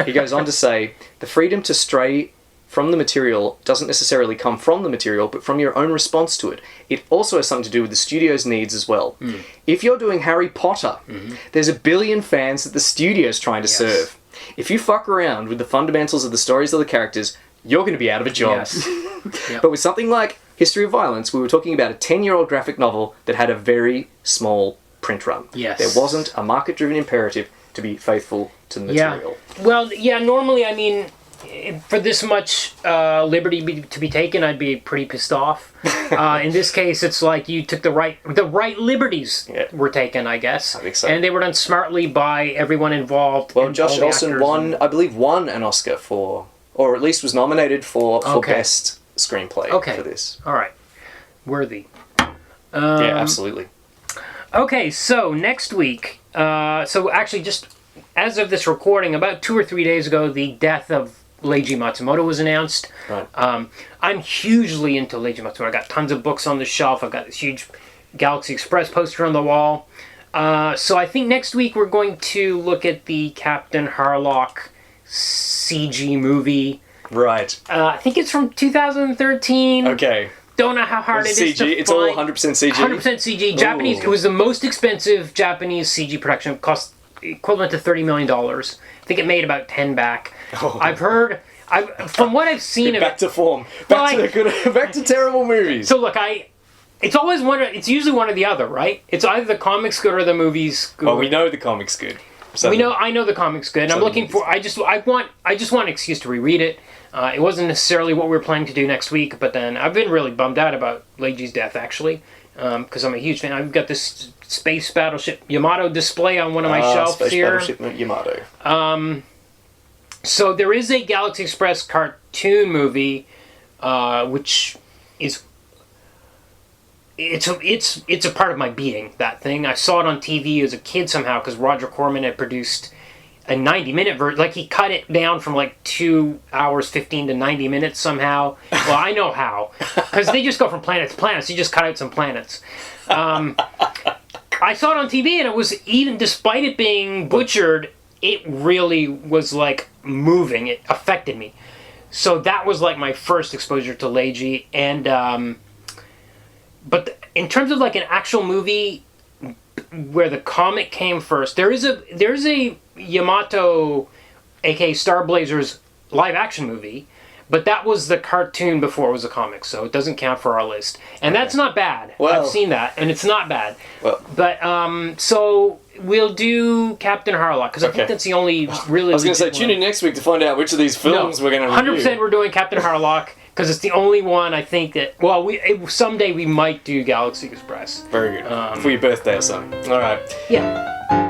He goes on to say, the freedom to stray from the material doesn't necessarily come from the material, but from your own response to it. It also has something to do with the studio's needs as well. If you're doing Harry Potter, there's a billion fans that the studio's trying to serve. If you fuck around with the fundamentals of the stories of the characters, you're going to be out of a job. But with something like History of Violence, we were talking about a 10-year-old graphic novel that had a very small print run. There wasn't a market-driven imperative to be faithful to the material. Well, normally, I mean, for this much liberty to be taken, I'd be pretty pissed off. In this case, it's like you took the right liberties were taken, I guess. I think so. And they were done smartly by everyone involved. Well, Josh Olson won an Oscar for, or at least was nominated for Best Screenplay for this. All right. Worthy. Yeah, absolutely. Okay, so next week, so actually just as of this recording, about 2 or 3 days ago, the death of Leiji Matsumoto was announced. Right. I'm hugely into Leiji Matsumoto. I got tons of books on the shelf. I've got this huge Galaxy Express poster on the wall. So I think next week we're going to look at the Captain Harlock CG movie. Right. I think it's from 2013. Okay. Don't know how hard it is to CG. It's all 100% CG. 100% CG. Japanese. It was the most expensive Japanese CG production. It cost equivalent to $30 million. I think it made about 10 back. I've heard. From what I've seen of back to form. Back to terrible movies. So look, it's always one. It's usually one or the other, right? It's either the comics good or the movies good. Well, we know the comics good. I know the comics good. And I'm looking for. I just want an excuse to reread it. It wasn't necessarily what we were planning to do next week, but then I've been really bummed out about Leiji's death, actually, because I'm a huge fan. I've got this Space Battleship Yamato display on one of my shelves Space here. Battleship Yamato. So there is a Galaxy Express cartoon movie, which is it's a part of my being. That thing, I saw it on TV as a kid somehow because Roger Corman had produced a 90-minute version. Like, he cut it down from like 2 hours 15 to 90 minutes somehow. Well, I know how, because they just go from planet to planet. So you just cut out some planets. I saw it on TV, and it was, even despite it being butchered, it really was like moving. It affected me. So that was like my first exposure to Leiji. And but in terms of like an actual movie where the comic came first, there's a Yamato, aka Star Blazers, live action movie, but that was the cartoon before it was a comic, so it doesn't count for our list. And that's not bad. Well, I've seen that, and it's not bad. Well, but so we'll do Captain Harlock, because I think that's the only really. I was going to say, tune in next week to find out which of these films we're going to review. 100% we're doing Captain Harlock, because it's the only one I think that. Well, someday we might do Galaxy Express. Very good. For your birthday or something. All right. Yeah.